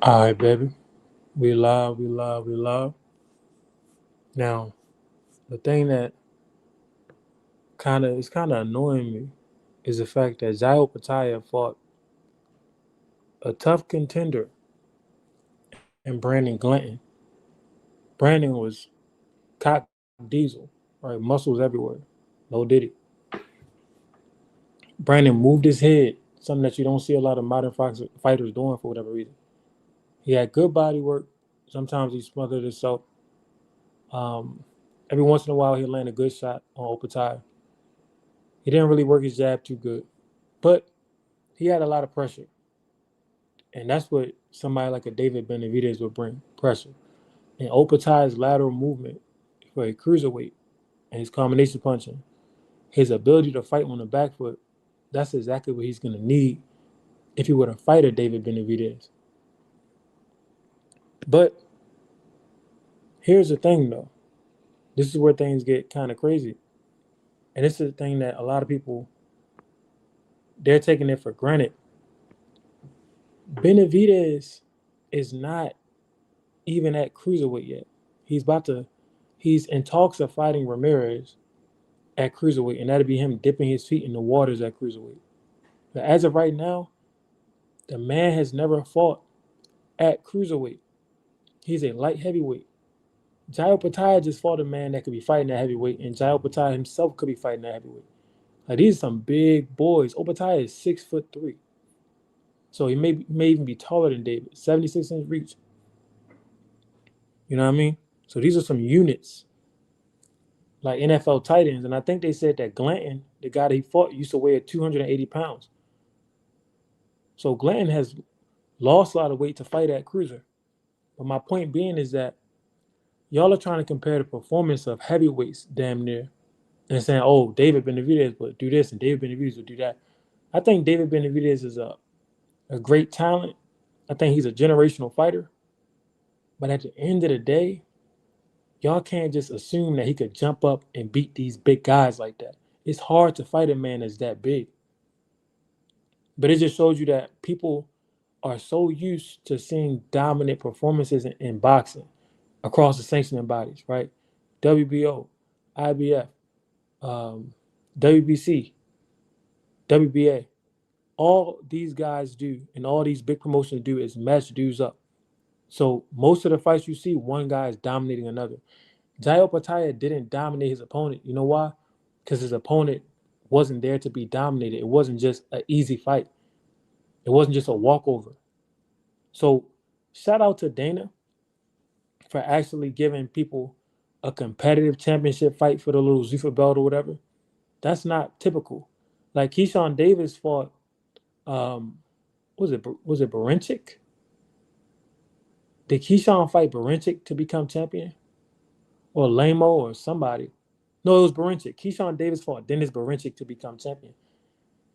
All right, baby. We love, we love, we love. Now, the thing that kind of annoying me is the fact that Opetaia fought a tough contender in Brandon Glanton. Brandon was cock diesel, right? Muscles everywhere. No diddy. Brandon moved his head, something that you don't see a lot of modern fighters doing for whatever reason. He had good body work. Sometimes he smothered himself. Um, every once in a while, he'll land a good shot on Opetaia. He didn't really work his jab too good, but he had a lot of pressure, and that's what somebody like a David Benavides would bring pressure. And Opetaia's lateral movement for a cruiserweight and his combination punching, his ability to fight on the back foot, that's exactly what he's going to need if he were to fight a David Benavides. But here's the thing, though. This is where things get kind of crazy. And this is the thing that a lot of people, they're taking it for granted. Benavides is not even at cruiserweight yet. He's about to, he's in talks of fighting Ramirez at cruiserweight, and that'd be him dipping his feet in the waters at cruiserweight. But as of right now, the man has never fought at cruiserweight. He's a light heavyweight. Jai Opetaia just fought a man that could be fighting at heavyweight, and Jai Opetaia himself could be fighting at heavyweight. Like these are some big boys. Opetaia is 6'3", so he may even be taller than David. 76-inch reach. You know what I mean? So these are some units like NFL tight ends, and I think they said that Glanton, the guy that he fought, used to weigh 280 pounds. So Glanton has lost a lot of weight to fight at cruiser. But my point being is that y'all are trying to compare the performance of heavyweights damn near and saying, oh, David Benavides would do this and David Benavides would do that. I think David Benavides is a great talent. I think he's a generational fighter. But at the end of the day, y'all can't just assume that he could jump up and beat these big guys like that. It's hard to fight a man that's that big. But it just shows you that people are so used to seeing dominant performances in boxing across the sanctioning bodies, right? WBO, IBF, WBC, WBA. All these guys do and all these big promotions do is match dudes up. So most of the fights you see, one guy is dominating another. Jai Opetaia didn't dominate his opponent. You know why? Because his opponent wasn't there to be dominated. It wasn't just an easy fight. It wasn't just a walkover. So shout out to Dana for actually giving people a competitive championship fight for the little Zuffa belt or whatever. That's not typical. Like Keyshawn Davis fought, um, was it Barincic? Did Keyshawn fight Barincic to become champion? Or Lamo or somebody? No, it was Barincic. Keyshawn Davis fought Dennis Barincic to become champion.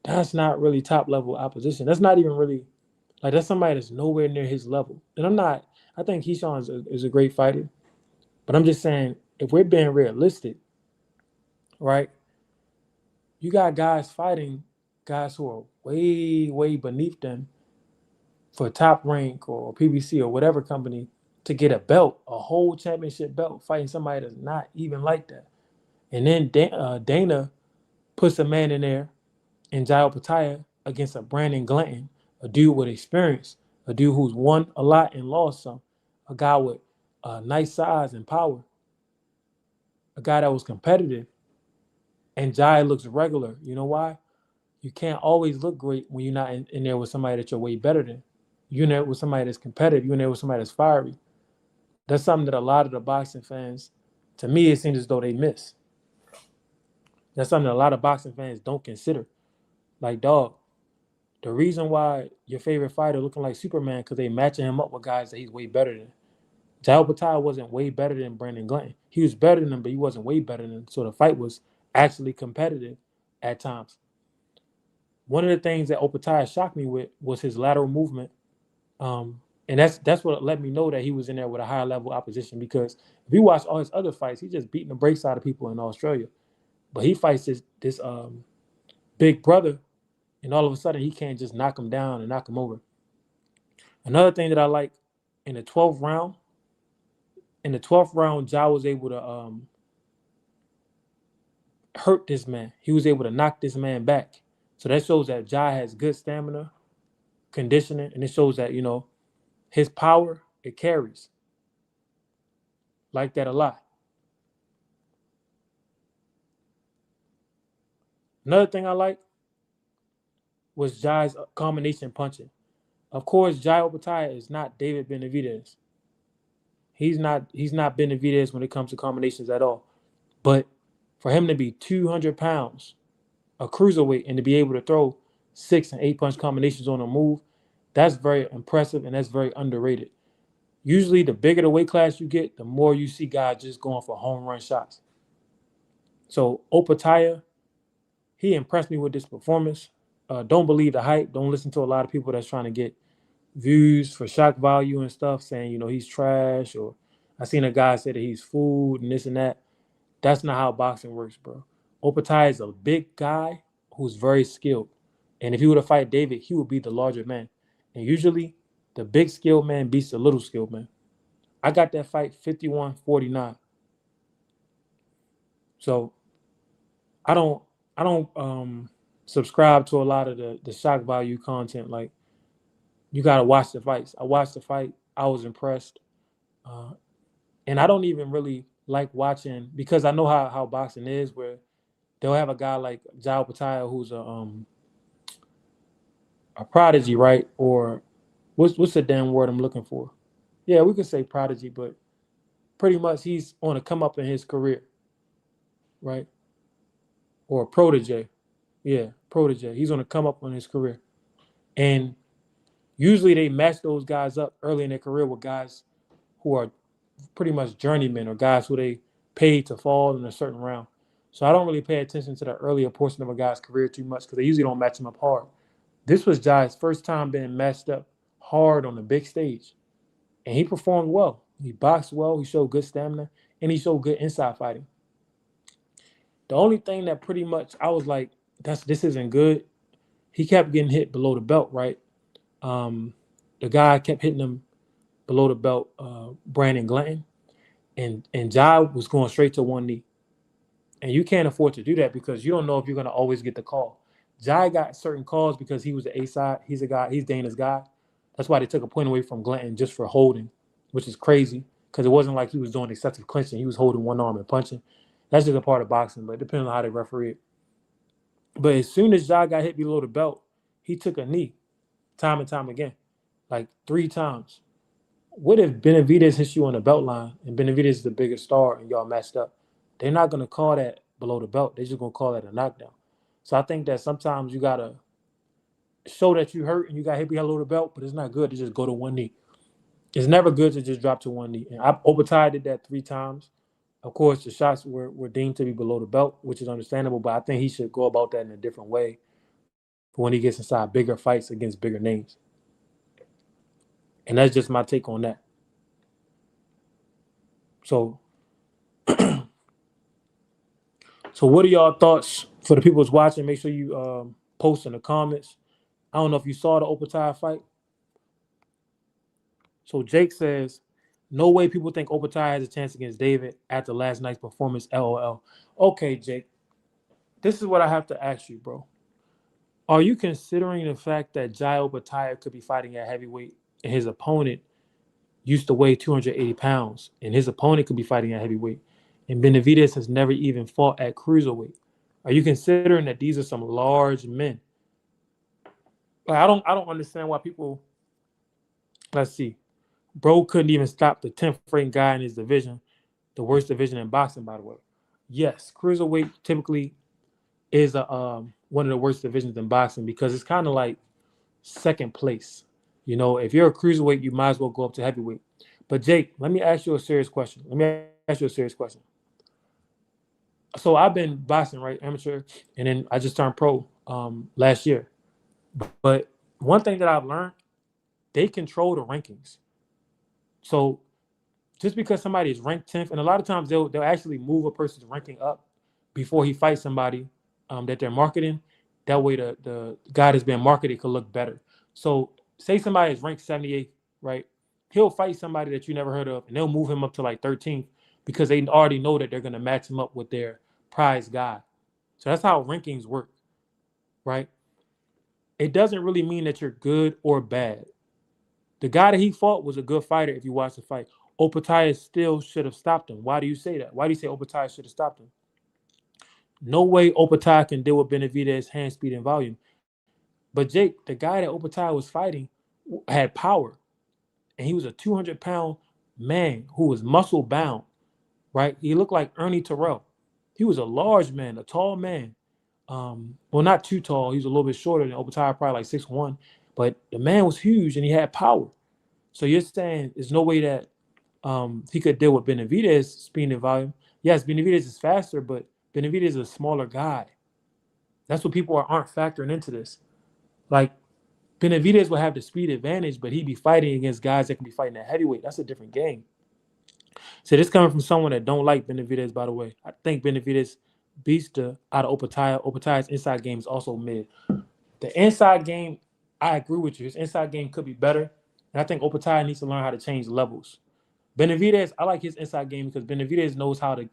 That's not really top level opposition. That's not even really like that's somebody that's nowhere near his level. And I'm not. I think Keyshawn is a great fighter, but I'm just saying if we're being realistic, right? You got guys fighting guys who are way way beneath them for top rank or PBC or whatever company to get a belt, a whole championship belt, fighting somebody that's not even like that. And then Dana puts a man in there in Jai Opetaia against a Brandon Glanton, a dude with experience, a dude who's won a lot and lost some, a guy with nice size and power, a guy that was competitive. And Jai looks regular. You know why? You can't always look great when you're not in there with somebody that you're way better than. You're in there with somebody that's competitive. You're in there with somebody that's fiery. That's something that a lot of the boxing fans, to me, it seems as though they miss. That's something that a lot of boxing fans don't consider. Like, dog, the reason why your favorite fighter looking like Superman because they matching him up with guys that he's way better than. Jai Opetaia wasn't way better than Brandon Glanton. He was better than him, but he wasn't way better than him. So the fight was actually competitive at times. One of the things that Opetaia shocked me with was his lateral movement. And that's what let me know that he was in there with a higher level opposition because if you watch all his other fights, he's just beating the brakes out of people in Australia. But he fights this big brother, and all of a sudden he can't just knock him down and knock him over. Another thing that I like in the 12th round, Ja was able to hurt this man. He was able to knock this man back. So that shows that Ja has good stamina, conditioning, and it shows that, his power, it carries. Like that a lot. Another thing I like was Ja's combination punching. Of course, Jai Opetaia is not David Benavides. He's not Benavides when it comes to combinations at all. But for him to be 200 pounds, a cruiserweight, and to be able to throw 6 and 8 punch combinations on a move, that's very impressive and that's very underrated. Usually, the bigger the weight class you get, the more you see guys just going for home run shots. So Opetaia, he impressed me with this performance. Don't believe the hype. Don't listen to a lot of people that's trying to get views for shock value and stuff, saying, he's trash, or I seen a guy say that he's food and this and that. That's not how boxing works, bro. Opetaia is a big guy who's very skilled. And if he were to fight David, he would be the larger man. And usually, the big skilled man beats the little skilled man. I got that fight 51-49. So I don't subscribe to a lot of the shock value content. Like, you gotta watch the fights. I watched the fight. I was impressed. Uh, and I don't even really like watching because I know how boxing is, where they'll have a guy like Jao Pataya who's a prodigy, right? Or what's the damn word I'm looking for? Yeah, we could say prodigy, but pretty much he's on a come up in his career, right? Or a protege. Yeah, protege. He's on a come up in his career. And usually they match those guys up early in their career with guys who are pretty much journeymen or guys who they paid to fall in a certain round. So I don't really pay attention to the earlier portion of a guy's career too much because they usually don't match him up hard. This was Jai's first time being matched up hard on the big stage. And he performed well. He boxed well, he showed good stamina, and he showed good inside fighting. The only thing that pretty much I was like, this isn't good. He kept getting hit below the belt, right? Um, the guy kept hitting him below the belt, Brandon Glanton, and Jai was going straight to one knee. And you can't afford to do that because you don't know if you're going to always get the call. Jai got certain calls because he was the A side. He's a guy. He's Dana's guy. That's why they took a point away from Glanton just for holding, which is crazy because it wasn't like he was doing excessive clinching. He was holding one arm and punching. That's just a part of boxing, but it depends on how they referee it. But as soon as Jai got hit below the belt, he took a knee time and time again, like 3 times. What if Benavides hits you on the belt line and Benavides is the bigger star and y'all matched up? They're not going to call that below the belt. They're just going to call that a knockdown. So I think that sometimes you got to show that you hurt and you got hit below the belt, but it's not good to just go to one knee. It's never good to just drop to one knee. And Opetaia did that 3 times. Of course, the shots were deemed to be below the belt, which is understandable, but I think he should go about that in a different way for when he gets inside bigger fights against bigger names. And that's just my take on that. So, so what are y'all thoughts for the people who's watching? Make sure you post in the comments. I don't know if you saw the Opetaia fight. So Jake says, no way people think Opetaia has a chance against David after last night's performance. LOL. Okay, Jake, this is what I have to ask you, bro. Are you considering the fact that Jai Opetaia could be fighting at heavyweight and his opponent used to weigh 280 pounds and his opponent could be fighting at heavyweight and Benavides has never even fought at cruiserweight? Are you considering that these are some large men? Like, I don't understand why people, let's see. Bro couldn't even stop the 10th ranked guy in his division, the worst division in boxing, by the way. Yes, cruiserweight typically is one of the worst divisions in boxing because it's kind of like second place. If you're a cruiserweight, you might as well go up to heavyweight. But Jake, let me ask you a serious question. So I've been boxing, right, amateur, and then I just turned pro last year. But one thing that I've learned, they control the rankings. So just because somebody is ranked 10th, and a lot of times they'll actually move a person's ranking up before he fights somebody that they're marketing. That way the guy that's being marketed could look better. So say somebody is ranked 78th, right? He'll fight somebody that you never heard of, and they'll move him up to like 13th because they already know that they're going to match him up with their prize guy. So that's how rankings work, right? It doesn't really mean that you're good or bad. The guy that he fought was a good fighter if you watch the fight. Opetaia still should have stopped him. Why do you say that? Why do you say Opetaia should have stopped him? No way Opetaia can deal with Benavides' hand speed and volume. But Jake, the guy that Opetaia was fighting had power. And he was a 200-pound man who was muscle bound, right? He looked like Ernie Terrell. He was a large man, a tall man. Well, not too tall. He was a little bit shorter than Opetaia, probably like 6'1". But the man was huge and he had power. So you're saying there's no way that he could deal with Benavides' speed and volume. Yes, Benavides is faster, but Benavides is a smaller guy. That's what people aren't factoring into this. Like, Benavides will have the speed advantage, but he'd be fighting against guys that can be fighting at heavyweight. That's a different game. So this coming from someone that don't like Benavides, by the way. I think Benavides beats the out of Opetaia. Opetaia's inside game is also mid. The inside game, I agree with you. His inside game could be better. And I think Opetaia needs to learn how to change levels. Benavides, I like his inside game because Benavides knows how to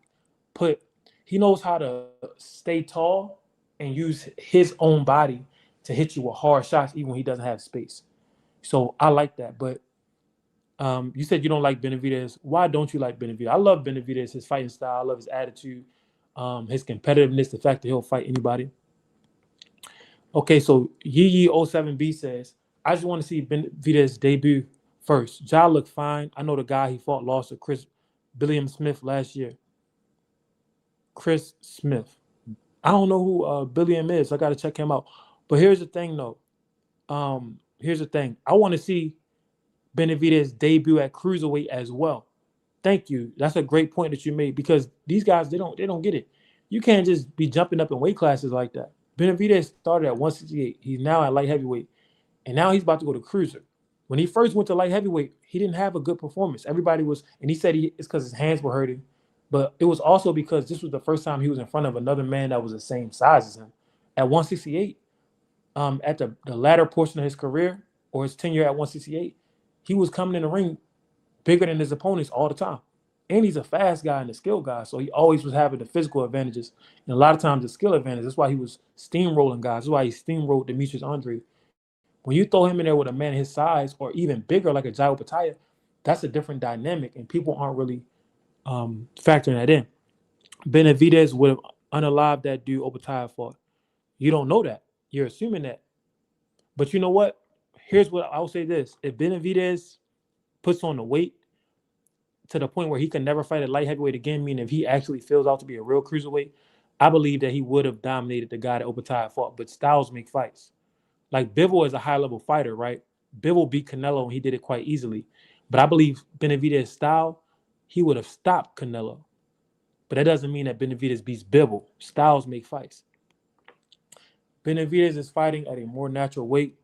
he knows how to stay tall and use his own body to hit you with hard shots even when he doesn't have space. So I like that. But you said you don't like Benavides. Why don't you like Benavides? I love Benavides, his fighting style. I love his attitude, his competitiveness, the fact that he'll fight anybody. Okay, so Yee07B says, I just want to see Benavides' debut first. Ja looked fine. I know the guy he fought lost to Chris Billiam Smith last year. Chris Smith. I don't know who Billiam is. I got to check him out. But here's the thing, though. Here's the thing. I want to see Benavides' debut at cruiserweight as well. Thank you. That's a great point that you made because these guys they don't get it. You can't just be jumping up in weight classes like that. Benavides started at 168. He's now at light heavyweight, and now he's about to go to cruiser. When he first went to light heavyweight, he didn't have a good performance. Everybody was, and he said it's because his hands were hurting, but it was also because this was the first time he was in front of another man that was the same size as him. At 168, at the latter portion of his career or his tenure at 168, he was coming in the ring bigger than his opponents all the time. And he's a fast guy and a skill guy. So he always was having the physical advantages. And a lot of times the skill advantage. That's why he was steamrolling guys. That's why he steamrolled Demetrius Andre. When you throw him in there with a man his size or even bigger like a Jai Opetaia, that's a different dynamic. And people aren't really factoring that in. Benavides would have unalived that dude Opetaia fought. You don't know that. You're assuming that. But you know what? Here's what I'll say this. If Benavides puts on the weight to the point where he can never fight at light heavyweight again, meaning if he actually fills out to be a real cruiserweight, I believe that he would have dominated the guy that Opetaia fought. But styles make fights. Like Bivol is a high-level fighter, right? Bivol beat Canelo and he did it quite easily. But I believe Benavides' style, he would have stopped Canelo. But that doesn't mean that Benavides beats Bivol. Styles make fights. Benavides is fighting at a more natural weight.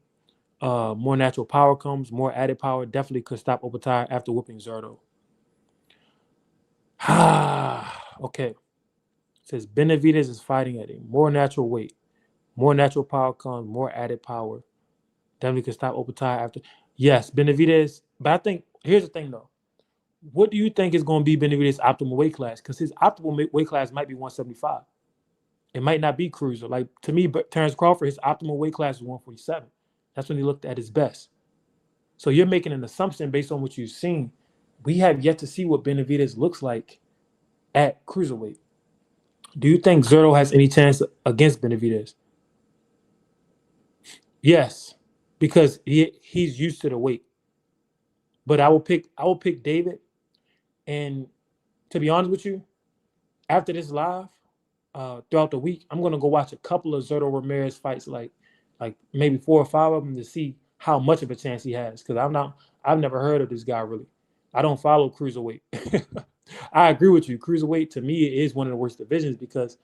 More natural power comes, more added power. Definitely could stop Opetaia after whooping Zerto. Okay. It says Benavides is fighting at a more natural weight. More natural power comes, more added power. Definitely could stop Opetaia after. Yes, Benavides. But I think, here's the thing, though. What do you think is going to be Benavides' optimal weight class? Because his optimal weight class might be 175. It might not be cruiser. Like, to me, but Terrence Crawford, his optimal weight class is 147. That's when he looked at his best. So you're making an assumption based on what you've seen. We have yet to see what Benavides looks like at cruiserweight. Do you think Zerto has any chance against Benavides? Yes, because he's used to the weight. But I will pick David. And to be honest with you, after this live, throughout the week, I'm gonna go watch a couple of Zerto Ramirez fights, like maybe 4 or 5 of them, to see how much of a chance he has. Because I've never heard of this guy really. I don't follow cruiserweight. I agree with you. Cruiserweight to me is one of the worst divisions because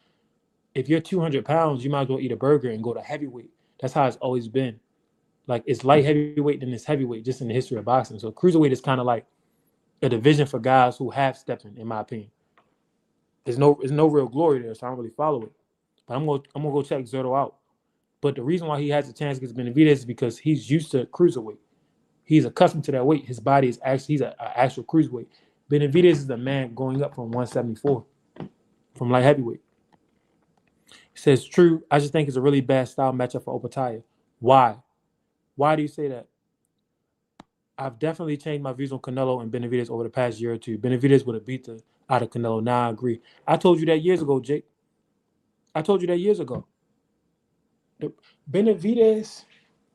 if you're 200 pounds, you might as well eat a burger and go to heavyweight. That's how it's always been. Like it's light heavyweight, then it's heavyweight, just in the history of boxing. So cruiserweight is kind of like a division for guys who have stepping, in my opinion. There's no real glory there, so I don't really follow it. But I'm gonna go check Zerto out. But the reason why he has a chance against Benavides is because he's used to cruiserweight. He's accustomed to that weight. His body is actually he's an actual cruiserweight. Benavides is the man going up from 174 from light heavyweight. He says, true. I just think it's a really bad style matchup for Opetaia. Why? Why do you say that? I've definitely changed my views on Canelo and Benavides over the past year or two. Benavides would have beat the out of Canelo. Now I agree. I told you that years ago, Jake. I told you that years ago. Benavides,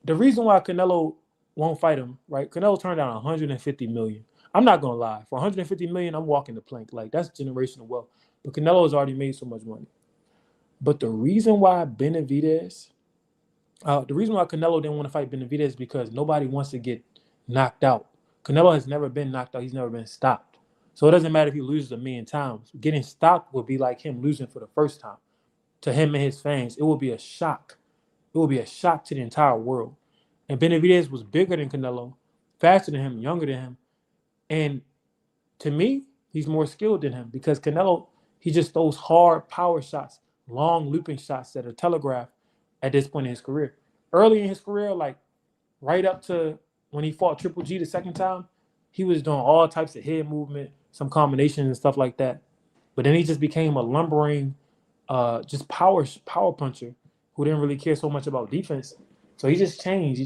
the reason why Canelo won't fight him, right? Canelo turned down 150 million. I'm not gonna lie. For 150 million, I'm walking the plank. Like that's generational wealth. But Canelo has already made so much money. But the reason why Benavides, the reason why Canelo didn't want to fight Benavides is because nobody wants to get knocked out. Canelo has never been knocked out. He's never been stopped. So it doesn't matter if he loses a million times. Getting stopped would be like him losing for the first time. To him and his fans, it will be a shock. It will be a shock to the entire world. And Benavides was bigger than Canelo, faster than him, younger than him. And to me, he's more skilled than him because Canelo, he just throws hard power shots, long looping shots that are telegraphed at this point in his career. Early in his career, like right up to when he fought Triple G the second time, he was doing all types of head movement, some combinations and stuff like that. But then he just became a lumbering, just power puncher who didn't really care so much about defense. So he just changed.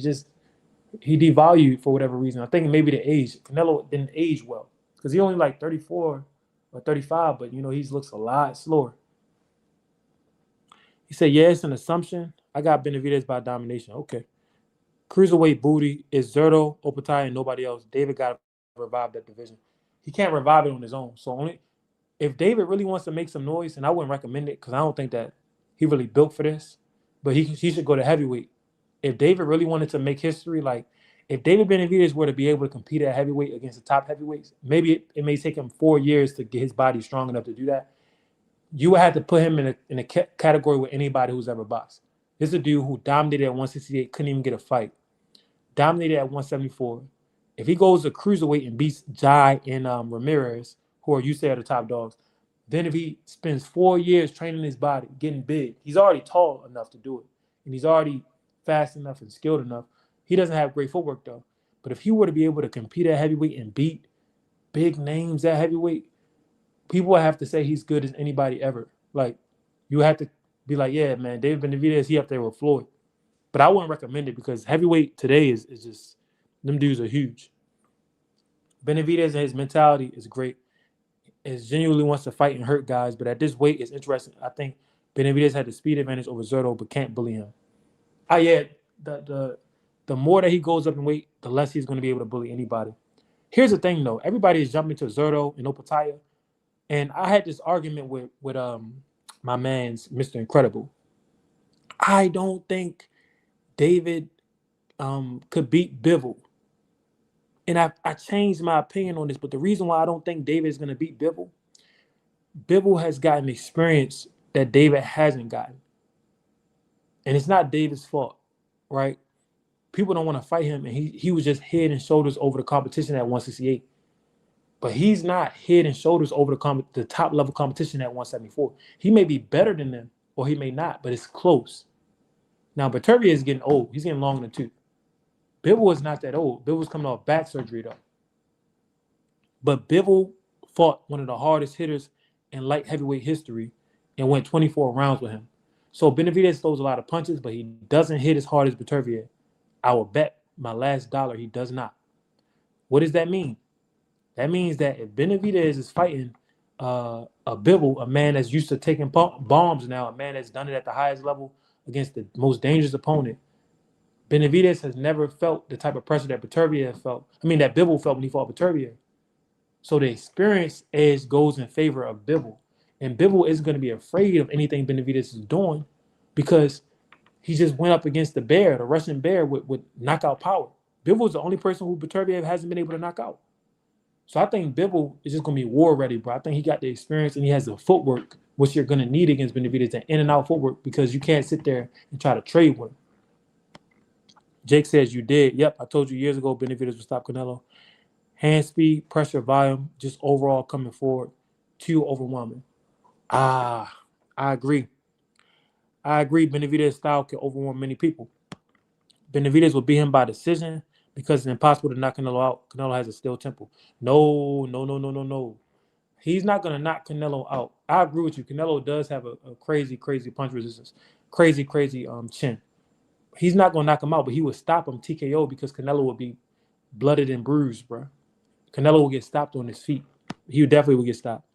He devalued for whatever reason. I think maybe the age. Canelo didn't age well because he only like 34 or 35, but he looks a lot slower. He said, yeah, it's an assumption. I got Benavides by domination. Okay. Cruiserweight booty is Zerto, Opetaia, and nobody else. David got to revive that division. He can't revive it on his own. So only if David really wants to make some noise, and I wouldn't recommend it because I don't think that he really built for this, but he should go to heavyweight. If David really wanted to make history, like if David Benavides were to be able to compete at heavyweight against the top heavyweights, maybe it may take him 4 years to get his body strong enough to do that. You would have to put him in a category with anybody who's ever boxed. This is a dude who dominated at 168, couldn't even get a fight. Dominated at 174. If he goes to cruiserweight and beats Jai and Ramirez, who are you say are the top dogs, then if he spends 4 years training his body, getting big, he's already tall enough to do it. And he's already fast enough and skilled enough. He doesn't have great footwork though. But if he were to be able to compete at heavyweight and beat big names at heavyweight, people would have to say he's good as anybody ever. Like, you have to be like, yeah, man, David Benavides, he up there with Floyd. But I wouldn't recommend it because heavyweight today is just, them dudes are huge. Benavides and his mentality is great. It genuinely wants to fight and hurt guys, but at this weight, it's interesting. I think Benavides had the speed advantage over Zerto, but can't bully him. Yeah, the more that he goes up in weight, the less he's going to be able to bully anybody. Here's the thing, though. Everybody is jumping to Zerto and Opetaia. And I had this argument with my man's Mr. Incredible. I don't think David could beat Bivol. And I changed my opinion on this, but the reason why I don't think David is going to beat Bivol has gotten experience that David hasn't gotten. And it's not David's fault, right? People don't want to fight him, and he was just head and shoulders over the competition at 168. But he's not head and shoulders over the top level competition at 174. He may be better than them, or he may not, but it's close. Now, Beterbiev is getting old. He's getting long in the tooth. Bivol is not that old. Bivol's coming off back surgery, though. But Bivol fought one of the hardest hitters in light heavyweight history and went 24 rounds with him. So Benavides throws a lot of punches, but he doesn't hit as hard as Beterbiev. I will bet my last dollar he does not. What does that mean? That means that if Benavides is fighting a Bivol, a man that's used to taking bombs now, a man that's done it at the highest level against the most dangerous opponent, Benavides has never felt the type of pressure that Beterbiev felt. That Bivol felt when he fought Beterbiev. So the experience edge goes in favor of Bivol. And Bivol isn't going to be afraid of anything Benavides is doing because he just went up against the Russian bear with knockout power. Bivol is the only person who Beterbiev hasn't been able to knock out. So I think Bivol is just going to be war ready, bro. I think he got the experience and he has the footwork, which you're going to need against Benavides, and in and out footwork, because you can't sit there and try to trade with him. Jake says you did. Yep, I told you years ago Benavides would stop Canelo. Hand speed, pressure, volume, just overall coming forward, too overwhelming. I agree. Benavides' style can overwhelm many people. Benavides will beat him by decision because it's impossible to knock Canelo out. Canelo has a steel temple. No, no, no, no, no, no. He's not gonna knock Canelo out. I agree with you. Canelo does have a crazy, crazy punch resistance, crazy, crazy chin. He's not gonna knock him out, but he would stop him TKO because Canelo would be blooded and bruised, bro. Canelo will get stopped on his feet. He definitely will get stopped.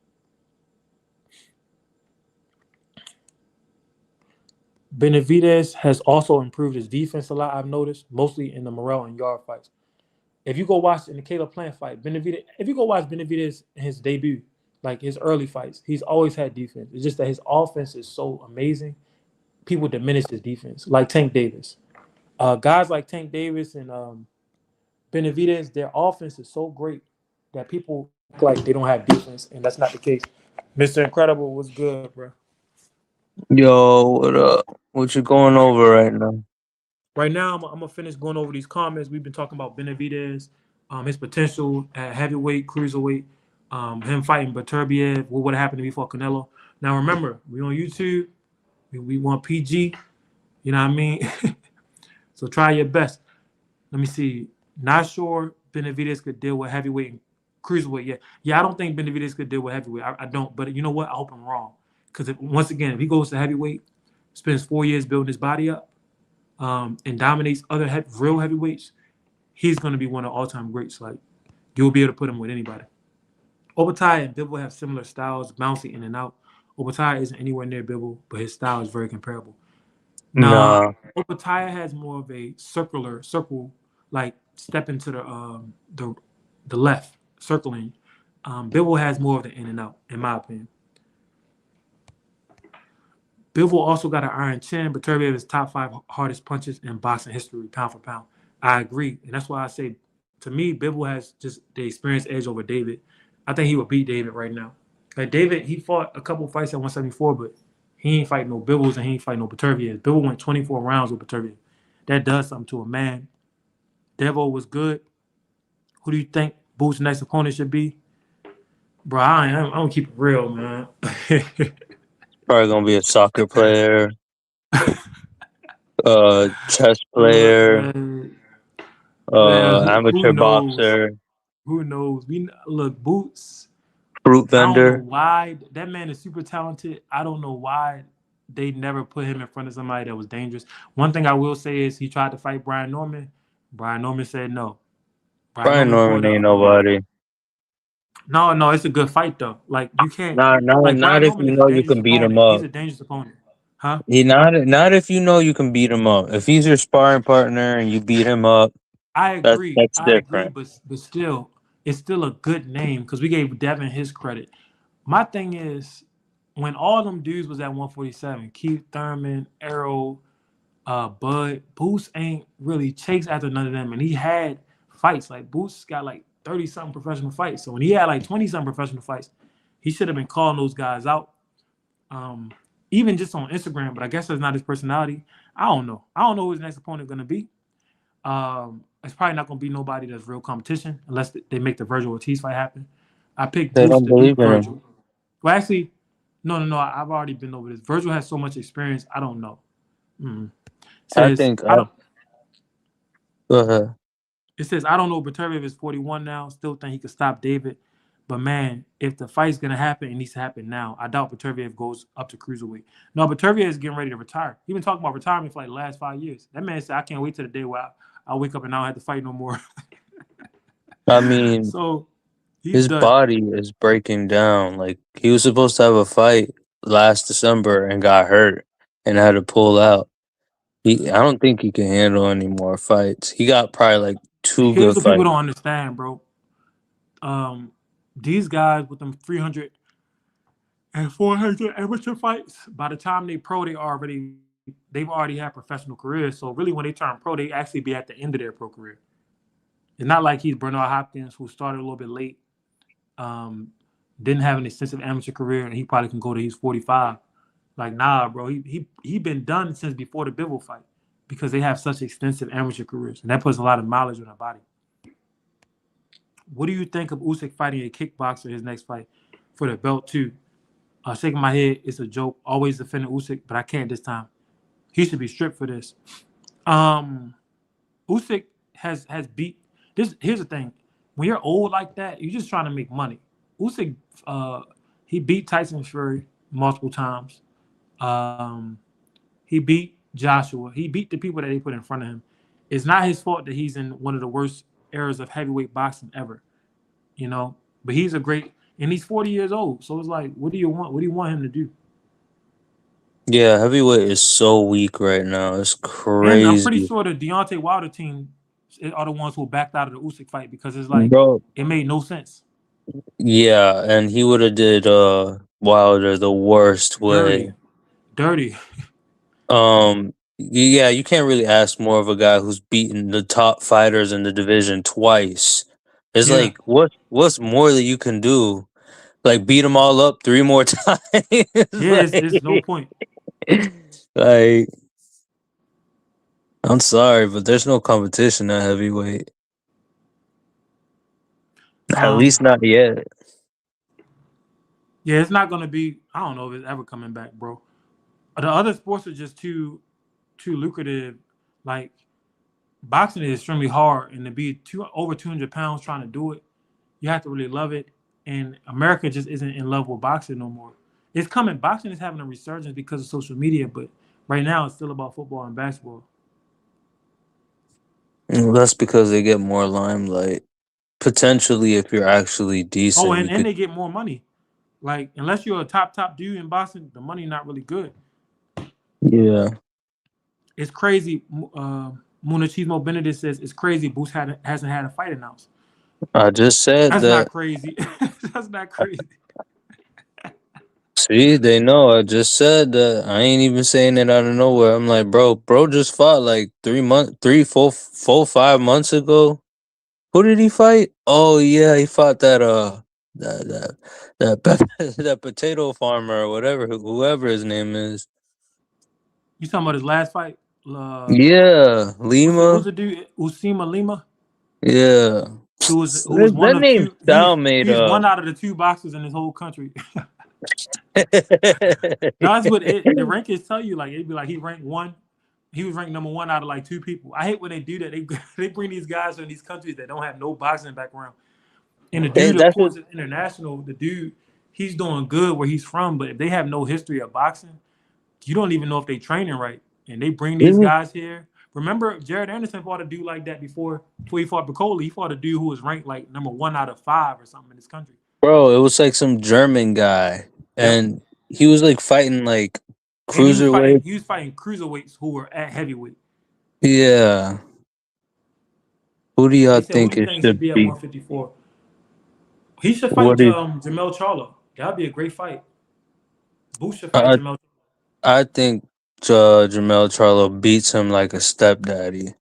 Benavides has also improved his defense a lot, I've noticed, mostly in the Morrell and Yard fights. If you go watch in the Caleb Plant fight, Benavides, if you go watch Benavides in his debut, like his early fights, he's always had defense. It's just that his offense is so amazing. People diminish his defense, like Tank Davis. Guys like Tank Davis and Benavides, their offense is so great that people act like they don't have defense, and that's not the case. Mr. Incredible was good, bro. Yo, what up? What you going over right now? Right now, I'm gonna finish going over these comments. We've been talking about Benavides, his potential at heavyweight, cruiserweight, him fighting Beterbiev, what would have happened before Canelo. Now remember, we on YouTube. We want PG. You know what I mean? So try your best. Let me see. Not sure Benavides could deal with heavyweight and cruiserweight yet. Yeah, I don't think Benavides could deal with heavyweight. I don't. But you know what? I hope I'm wrong. Because once again, if he goes to heavyweight, spends 4 years building his body up, and dominates other real heavyweights, he's going to be one of all-time greats. Like, you'll be able to put him with anybody. Opetaia and Bivol have similar styles, bouncing in and out. Opetaia isn't anywhere near Bivol, but his style is very comparable. Now, Nah, Opetaia has more of a circle, like step into the left, circling. Bivol has more of the in and out, in my opinion. Bivol also got an iron chin, but Beterbiev is top 5 hardest punches in boxing history, pound for pound. I agree, and that's why I say, to me, Bivol has just the experience edge over David. I think he would beat David right now. Like David, he fought a couple fights at 174, but he ain't fighting no Bivels and he ain't fighting no Beterbiev. Bivol went 24 rounds with Beterbiev. That does something to a man. Devo was good. Who do you think Boots' next opponent should be? Bro, I'm gonna keep it real, man. probably gonna be a soccer player, chess Look, player, man, who amateur knows? boxer, Who knows? We look Boots. fruit I don't know vendor. why that man is super talented. I don't know why they never put him in front of somebody that was dangerous. One thing I will say is he tried to fight Brian Norman. Brian Norman said no. Brian Brian Norman Norman pulled ain't a nobody. no, no, it's a good fight though. Like you can't like Not Brian if Norman you is a know you dangerous can beat him opponent. He's up. a dangerous opponent. Huh? Not if you know you can beat him up. If he's your sparring partner and you beat him up, that's I agree, different. but still, it's still a good name because we gave Devin his credit. My thing is, when all them dudes was at 147, Keith Thurman, Arrow, Bud, Boots ain't really chased after none of them, and he had fights. Like Boots got like 30 something professional fights. So when he had like 20 something professional fights, he should have been calling those guys out. Um, Even just on Instagram, but I guess that's not his personality. I don't know. I don't know who his next opponent gonna be. It's probably not gonna be nobody that's real competition unless they make the Virgil Ortiz fight happen. I picked They Boots don't to beat believe in him. Virgil. Well, actually, no. I've already been over this. Virgil has so much experience. I don't know. Mm. I Says think. I don't. Go ahead. It says I don't know. Beterbiev is 41 now. Still think he could stop David, but man, if the fight's gonna happen, it needs to happen now. I doubt Beterbiev goes up to cruiserweight. No, Beterbiev is getting ready to retire. He's been talking about retirement for like the last 5 years. That man said, "I can't wait till the day where I wake up and I don't have to fight no more." I mean, So he's his done. body is breaking down. Like he was supposed to have a fight last December and got hurt and had to pull out. I don't think he can handle any more fights. He got probably like two Here's good what people fights. don't understand, bro. Um, these guys with them 300 and 400 amateur fights, by the time they pro, they've already had professional careers. So really, when they turn pro, they actually be at the end of their pro career. It's not like he's Bernard Hopkins, who started a little bit late, um, didn't have an extensive amateur career, and he probably can go to he's 45. Like, nah, bro, he been done since before the Bivol fight because they have such extensive amateur careers, and that puts a lot of mileage on their body. What do you think of Usyk fighting a kickboxer his next fight for the belt too? Shaking my head, it's a joke. Always defending Usyk, but I can't this time. He should be stripped for this. Um, Usyk has beat this. Here's the thing: when you're old like that, you're just trying to make money. Usyk, uh, he beat Tyson Fury multiple times. Um, he beat Joshua. He beat the people that they put in front of him. It's not his fault that he's in one of the worst eras of heavyweight boxing ever. You know, but he's a great, and he's 40 years old. So it's like, what do you want? What do you want him to do? Yeah, heavyweight is so weak right now. It's And I'm pretty crazy, sure the Deontay Wilder team are the ones who backed out of the Usyk fight because it's like bro. it made no sense. Yeah, and he would have did Wilder the worst way. Dirty, dirty. Yeah, you can't really ask more of a guy who's beaten the top fighters in the division twice. It's Yeah, like what's more that you can do? Like beat them all up three more times. yeah. It's like, no point. like I'm sorry, but there's no competition at heavyweight. At Um, least not yet. yeah, it's not gonna be. I don't know if it's ever coming back, bro. The other sports are just too lucrative. Like boxing is extremely hard, and to be over 200 pounds trying to do it, you have to really love it. And America just isn't in love with boxing no more. It's coming. Boxing is having a resurgence because of social media, but right now it's still about football and basketball. That's because they get more limelight. Potentially, if you're actually Oh, decent, you and could. they get more money. Like unless you're a top dude in boxing, the money not really good. Yeah, It's crazy. Munachismo Benedict says it's crazy. Boots hasn't had a fight announced. I just said That's not that. crazy. That's not crazy. See, they know. I just said that. I ain't even saying it out of nowhere. I'm like, bro just fought like 3 months, 5 months ago. Who did he fight? Oh yeah, he fought that that potato farmer or whatever, whoever his name is. You talking about his last fight? Uh, Yeah, who's Lima. the dude? Usima Lima, Yeah, who was one that of name two. sound made He's up. one out of the two boxers in this whole country. That's what the rankings tell you. Like it'd be like he ranked one. He was ranked number one out of like two people. I hate when they do that. They they bring these guys from these countries that don't have no boxing background. And the dude, of That's course, is international. The dude, he's doing good where he's from, but if they have no history of boxing, you don't even know if they training right. And they bring these just. guys here. Remember, Jared Anderson fought a dude like that before he fought Piccoli. He fought a dude who was ranked like number one out of five or something in this country. Bro, it was like some German guy, Yep. and he was like fighting like And cruiserweight. he was fighting cruiserweights who were at heavyweight. Yeah, who do They y'all said, who think do you it think should should be at be? 154? He should fight What do Jamel Charlo. That'd be a great fight. Boots should fight I? Jamel. I think Jamel Charlo beats him like a stepdaddy.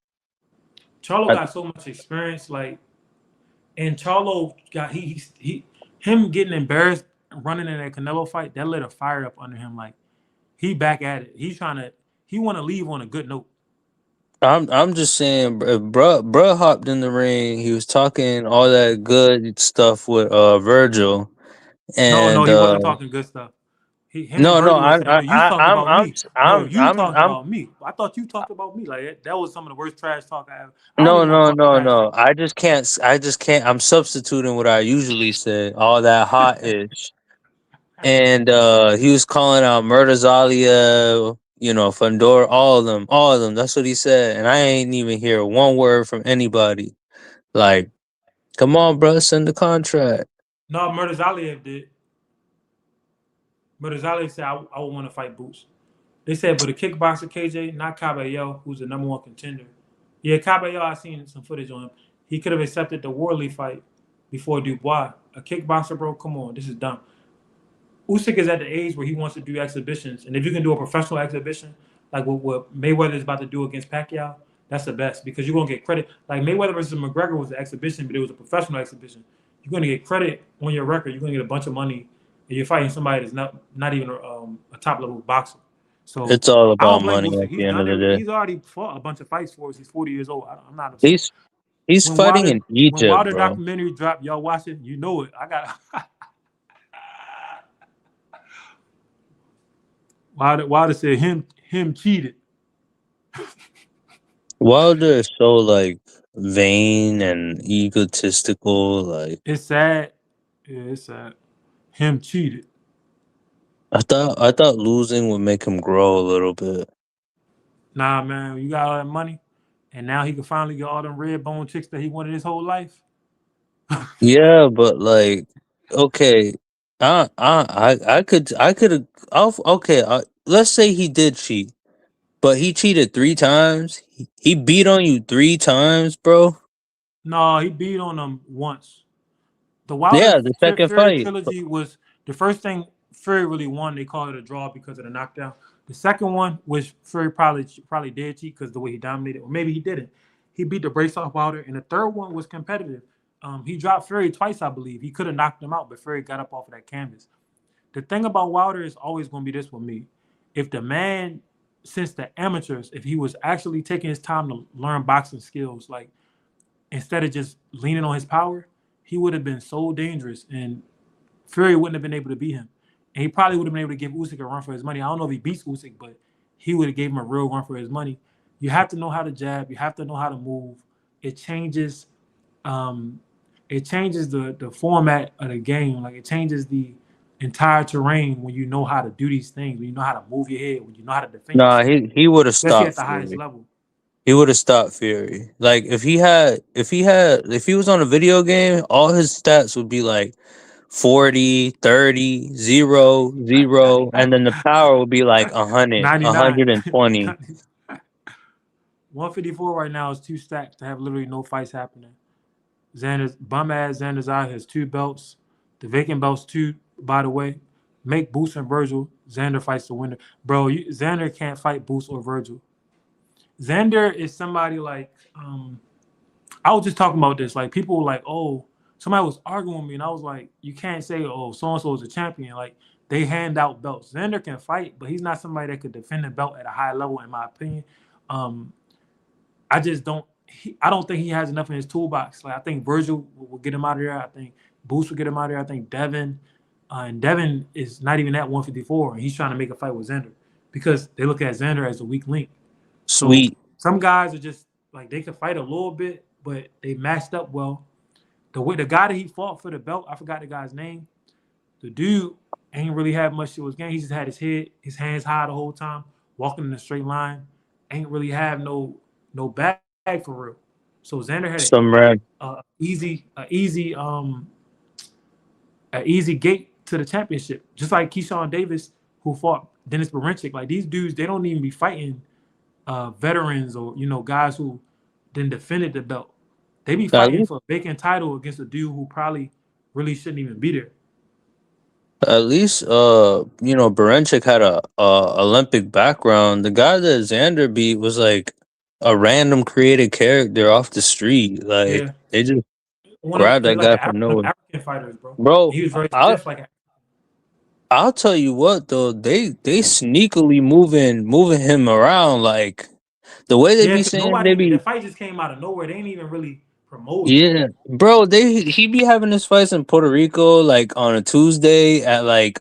Charlo I, got so much experience, like, and Charlo got he him getting embarrassed running in that Canelo fight that lit a fire up under him. Like he back at it. He's trying to he want to leave on a good note. I'm just saying, bruh hopped in the ring. He was talking all that good stuff with Virgil, No, and he wasn't talking good stuff. Him and no, no, Virgil was saying, "No, you talked about me. No, you talked I'm about me. I thought you talked about me. Like that was some of the worst trash talk I ever. I don't no, even want to no, talk no, trash no. talk. I just can't. I just can't. I'm substituting what I usually say. All that hot ish, and he was calling out Murtazalia, Fandor, all of them. That's what he said, and I ain't even hear one word from anybody. Like, come on, bro, send the contract. No, Murtazalia did. Murtazalia said I would want to fight Boots. They said, but a kickboxer KJ, not Caballero, who's the number one contender. Yeah, Caballero, I seen some footage on him. He could have accepted the Warley fight before Dubois. A kickboxer, bro, come on, this is dumb. Usyk is at the age where he wants to do exhibitions, and if you can do a professional exhibition, like what Mayweather is about to do against Pacquiao, that's the best because you're gonna get credit. Like Mayweather versus McGregor was an exhibition, but it was a professional exhibition. You're gonna get credit on your record. You're gonna get a bunch of money, and you're fighting somebody that's not even a top level boxer. So It's all I about don't blame money Usyk. at the He's end of done the it. day. He's already fought a bunch of fights for us. He's 40 years old. I'm not upset. He's he's When fighting Wilder in Egypt, when Wilder bro. documentary dropped, y'all watch it. You know it. I got Wilder said him cheated. Wilder is so like vain and egotistical. Like It's sad. Yeah, it's sad. Him cheated. I thought losing would make him grow a little bit. Nah, man, you got all that money, and now he can finally get all them red bone chicks that he wanted his whole life. Yeah, but like, okay, I could, okay. Let's say he did cheat, but he cheated 3 times. He beat on you 3 times, bro. No, he beat on them once. The Wilder Yeah, the second Fury fight. trilogy was the first thing Fury really won. They call it a draw because of the knockdown. The second one, which Fury probably did cheat because the way he dominated, or maybe he didn't. He beat the brakes off Wilder, and the third one was competitive. He dropped Fury twice, I believe. He could have knocked him out, but Fury got up off of that canvas. The thing about Wilder is always going to be this with me. If the man, since the amateurs, if he was actually taking his time to learn boxing skills, like instead of just leaning on his power, he would have been so dangerous, and Fury wouldn't have been able to beat him. And he probably would have been able to give Usyk a run for his money. I don't know if he beats Usyk, but he would have gave him a real run for his money. You have to know how to jab. You have to know how to move. It changes. Um, it changes the format of the game. Like it changes the entire terrain when you know how to do these things. When you know how to move your head. When you know how to defend Nah, yourself, he would have especially stopped at the highest Fury. level. He would have stopped Fury. Like if he was on a video game, all his stats would be like 40, 30, 0, 0, and then the power would be like 100, 99. 120. 154 right now is too stacked to have literally no fights happening. Xander's bum ass Xander's out has two belts. The vacant belts two, by the way. Make Boost and Virgil. Xander fights the winner. Bro, Xander can't fight Boost or Virgil. Xander is somebody like I was just talking about this. Like people were like, oh, somebody was arguing with me, and I was like, you can't say, oh, so and so is a champion. Like they hand out belts. Xander can fight, but he's not somebody that could defend the belt at a high level, in my opinion. Um, I just don't. I don't think he has enough in his toolbox. Like I think Virgil will get him out of there. I think Boost will get him out of there. I think Devin, and Devin is not even at 154, and he's trying to make a fight with Xander because they look at Xander as a weak link. So Sweet. some guys are just like they can fight a little bit, but they matched up well. The guy that he fought for the belt, I forgot the guy's name. The dude ain't really had much to his game. He just had his hands high the whole time, walking in a straight line. Ain't really have no bag for real. So Xander had Some rap. a easy gate to the championship. Just like Keyshawn Davis, who fought Dennis Berinchik. Like these dudes, they don't even be fighting veterans or guys who then defended the belt. They be At fighting least, for a vacant title against a dude who probably really shouldn't even be there. Berenchik had a Olympic background. The guy that Xander beat was like a random created character off the street. Like Yeah, they just one of grabbed he's that like guy an from nowhere. African fighters, bro. Bro, He was very I stiff, like I'll tell you what though, they sneakily moving him around like the way they yeah. be Because saying they nobody, the be. fight just came out of nowhere. They ain't even really promoting it. Yeah, bro, he be having his fights in Puerto Rico like on a Tuesday at like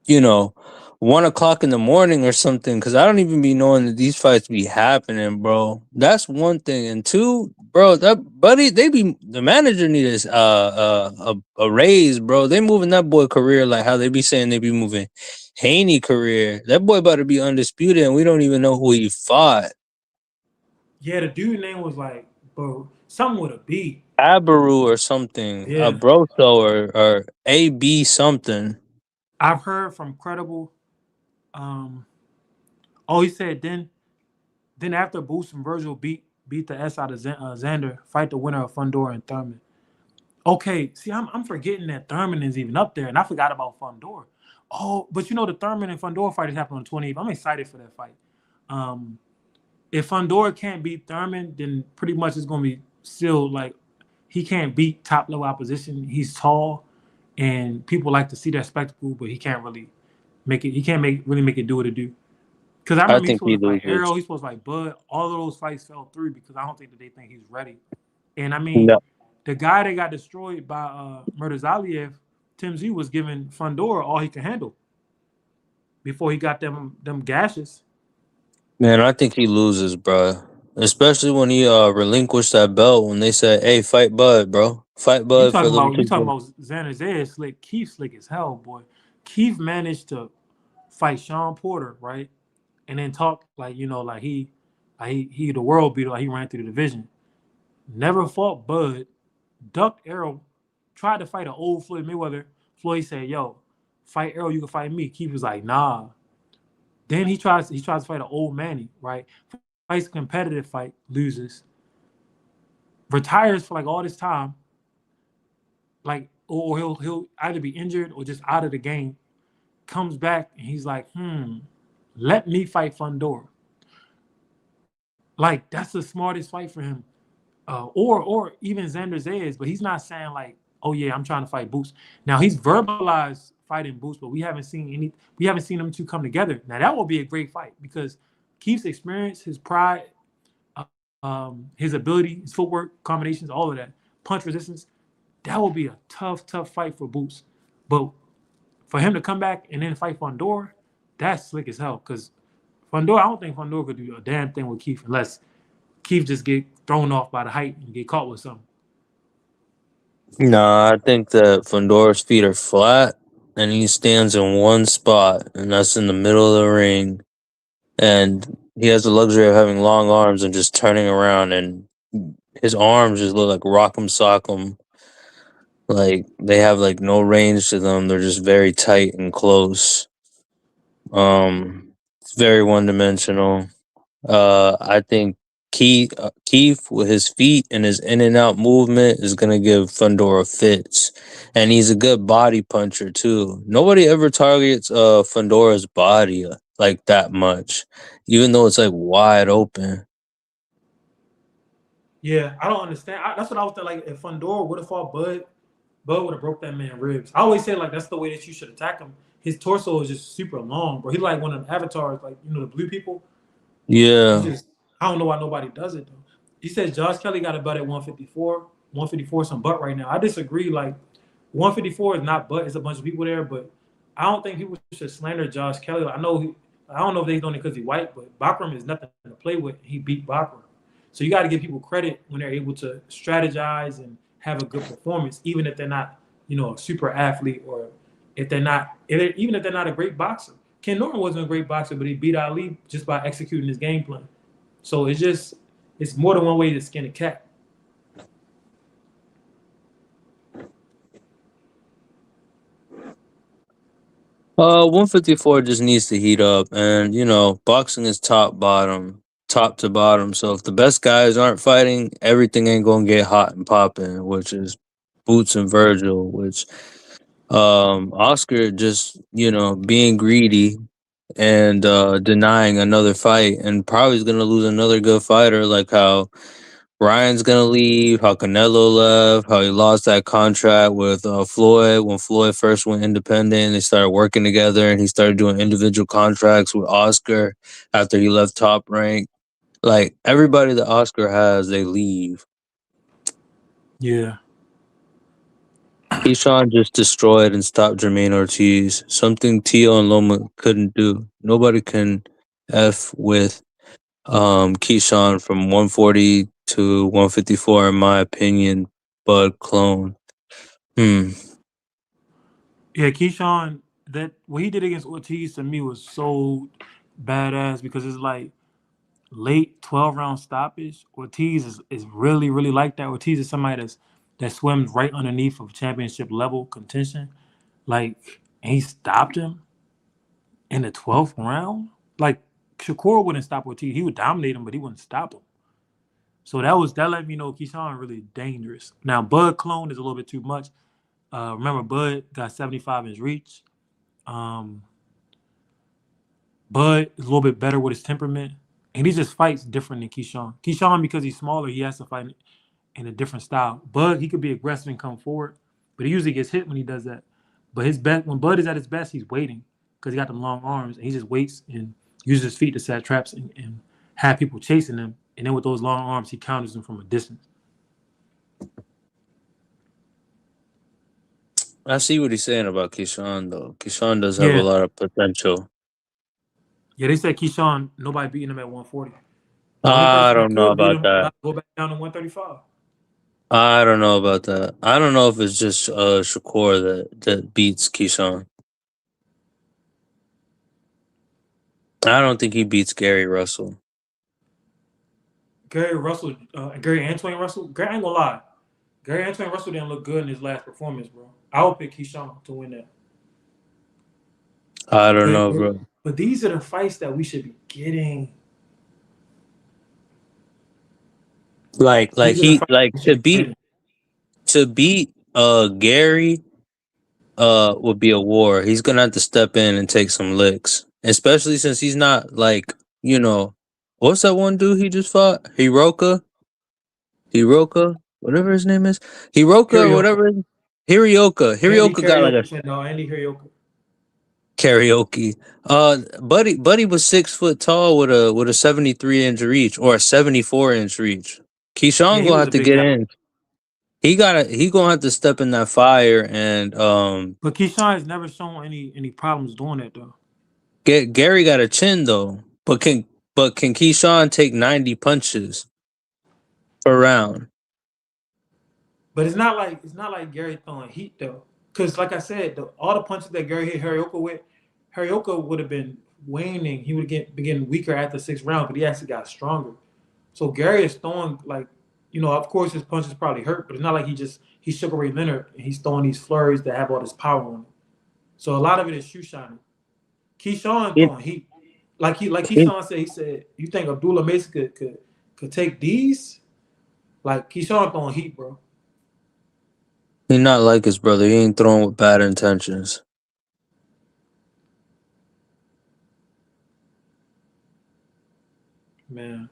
you know 1 o'clock in the morning or something. Because I don't even be knowing that these fights be happening, bro. That's one thing, and two, bro, that buddy they be the manager needs a raise, bro. They moving that boy career like how they be saying they be moving Haney career. That boy about to be undisputed, and we don't even know who he fought. Yeah, the dude name was like, bro, something with a B. Abaru or something, Yeah, Broso or AB something. I've heard from credible. Um, oh, he said then after Boost and Virgil beat the S out of Xander, fight the winner of Fundora and Thurman. Okay, see, I'm forgetting that Thurman is even up there, and I forgot about Fundora. Oh, but the Thurman and Fundora fight is happening on the 28th. I'm excited for that fight. Um, if Fundora can't beat Thurman, then pretty much it's gonna be still like he can't beat top level opposition. He's tall, and people like to see that spectacle, but he can't really make it. He can't make it do what it do. Because I I remember he's think supposed he to fight loses. Arrow, he's supposed to fight Bud. All of those fights fell through because I don't think that they think he's ready. And I mean, No, the guy that got destroyed by Murdazaliev, Tim Z was giving Fundora all he could handle before he got them gashes. man, I think he loses, bro. especially when he relinquished that belt when they said, "Hey, fight Bud, bro, fight You Bud for talking the about you big talking boy." about Xander Zayas slick. Keith slick as hell, boy. Keith managed to fight Sean Porter, right? And then talk like he the world beater, like he ran through the division. Never fought Bud, ducked Errol, tried to fight an old Floyd Mayweather. Floyd said, "Yo, fight Errol, you can fight me." Keith was like, "Nah." Then he tries to fight an old Manny, right? Fights a competitive fight, loses, retires for like all this time, like or he'll either be injured or just out of the game. Comes back and he's like, let me fight Fundora. Like that's the smartest fight for him. Or even Xander Zayas, but he's not saying like, oh yeah, I'm trying to fight Boots. Now he's verbalized fighting Boots, but we haven't seen them two come together. Now that will be a great fight because Keith's experience, his pride, his ability, his footwork, combinations, all of that, punch resistance, that will be a tough fight for Boots. But for him to come back and then fight Fundora, that's slick as hell. Because Fundora, I don't think Fundora could do a damn thing with Keith unless Keith just get thrown off by the height and get caught with something. Nah, I think that Fundora's feet are flat, and he stands in one spot, and that's in the middle of the ring. And he has the luxury of having long arms and just turning around, and his arms just look like Rock'em Sock'em. Like they have like no range to them. They're just very tight and close. It's very one dimensional. I think Keith with his feet and his in and out movement is gonna give Fundora fits, and he's a good body puncher too. Nobody ever targets Fundora's body like that much, even though it's like wide open. Yeah, I don't understand. That's what I was thinking. Like if Fundora would have fought Bud, Bud would have broke that man ribs. I always say like that's the way that you should attack him. His torso is just super long, bro. He like one of the avatars, like the blue people. He Yeah, just I don't know why nobody does it though. He says Josh Kelly got a belt at 154. 154 some butt right now. I disagree. Like 154 is not butt. It's a bunch of people there, but I don't think people should slander Josh Kelly. Like, I don't know if they're doing it because he's white, but Bakram is nothing to play with. He beat Bakram. So you got to give people credit when they're able to strategize and have a good performance, even if they're not, a super athlete or if they're not, even if they're not a great boxer. Ken Norton wasn't a great boxer, but he beat Ali just by executing his game plan. So it's more than one way to skin a cat. 154 just needs to heat up, and boxing is top to bottom. So if the best guys aren't fighting, everything ain't gonna get hot and popping, which is Boots and Virgil, which Oscar just being greedy and denying another fight, and probably is gonna lose another good fighter, like how Ryan's gonna leave, how Canelo left, how he lost that contract with Floyd when Floyd first went independent. They started working together, and he started doing individual contracts with Oscar after he left Top Rank. Like everybody that Oscar has, they leave. Yeah. Keyshawn just destroyed and stopped Jermaine Ortiz, something Tio and Loma couldn't do. Nobody can f with Keyshawn from 140 to 154, in my opinion. Bud clone. Hmm. Yeah, Keyshawn, that what he did against Ortiz to me was so badass because it's like late 12 round stoppage. Ortiz is really like that. Ortiz is somebody that swims right underneath of championship level contention. Like, and he stopped him in the 12th round. Like Shakur wouldn't stop Ortiz. He would dominate him, but he wouldn't stop him. So that let me know Keyshawn really dangerous. Now Bud clone is a little bit too much. Remember Bud got 75 inch reach. Um, Bud is a little bit better with his temperament, and he just fights different than Keyshawn. Keyshawn, because he's smaller, he has to fight in a different style. Bud, he could be aggressive and come forward, but he usually gets hit when he does that. But his best, when Bud is at his best, he's waiting because he got them long arms, and he just waits and uses his feet to set traps and have people chasing him. And then with those long arms, he counters them from a distance. I see what he's saying about Keyshawn, though. Keyshawn does have a Yeah, lot of potential. yeah. They said Keyshawn, nobody beating him at 140. The only I person that don't know could beat about him that. about to go back down to 135. I don't know about that. I don't know if it's just Shakur that beats Keyshawn. I don't think he beats Gary Russell. Gary Russell, Gary Antoine Russell. Gary, I ain't gonna lie. Gary Antoine Russell didn't look good in his last performance, bro. I would pick Keyshawn to win that. I don't But know, bro. but these are the fights that we should be getting. Like These are the he fights like we should be getting. to beat Gary would be a war. He's gonna have to step in and take some licks. Especially since he's not like, you know, what's that one dude he just fought? Hiroka, whatever his name is. Hiroka or Karaoke. whatever. Hirioka. Andy Hirioka got like a Karaoke said no. Andy Karaoke. karaoke. Buddy was 6 foot tall with a 73-inch reach or a 74-inch reach. Yeah, Keyshawn he gonna was have a to big get guy. in. He gonna have to step in that fire and But Keyshawn has never shown any problems doing that though. get Gary got a chin though. But can Keyshawn take 90 punches per round? But it's not like Gary throwing heat though. Because like I said, all the punches that Gary hit Harioka with, Harioka would have been waning. He would been getting weaker after 6 rounds, but he actually got stronger. So Gary is throwing like, of course his punches probably hurt, but it's not like he Sugar Ray Leonard and he's throwing these flurries that have all this power on it. So a lot of it is shoe shining. Keyshawn He, throwing heat. Like he, Keyshawn said, he said, you think Abdullah Mason could take these? Like Keyshawn throwing heat, bro. he not like his brother. He ain't throwing with bad intentions. Man.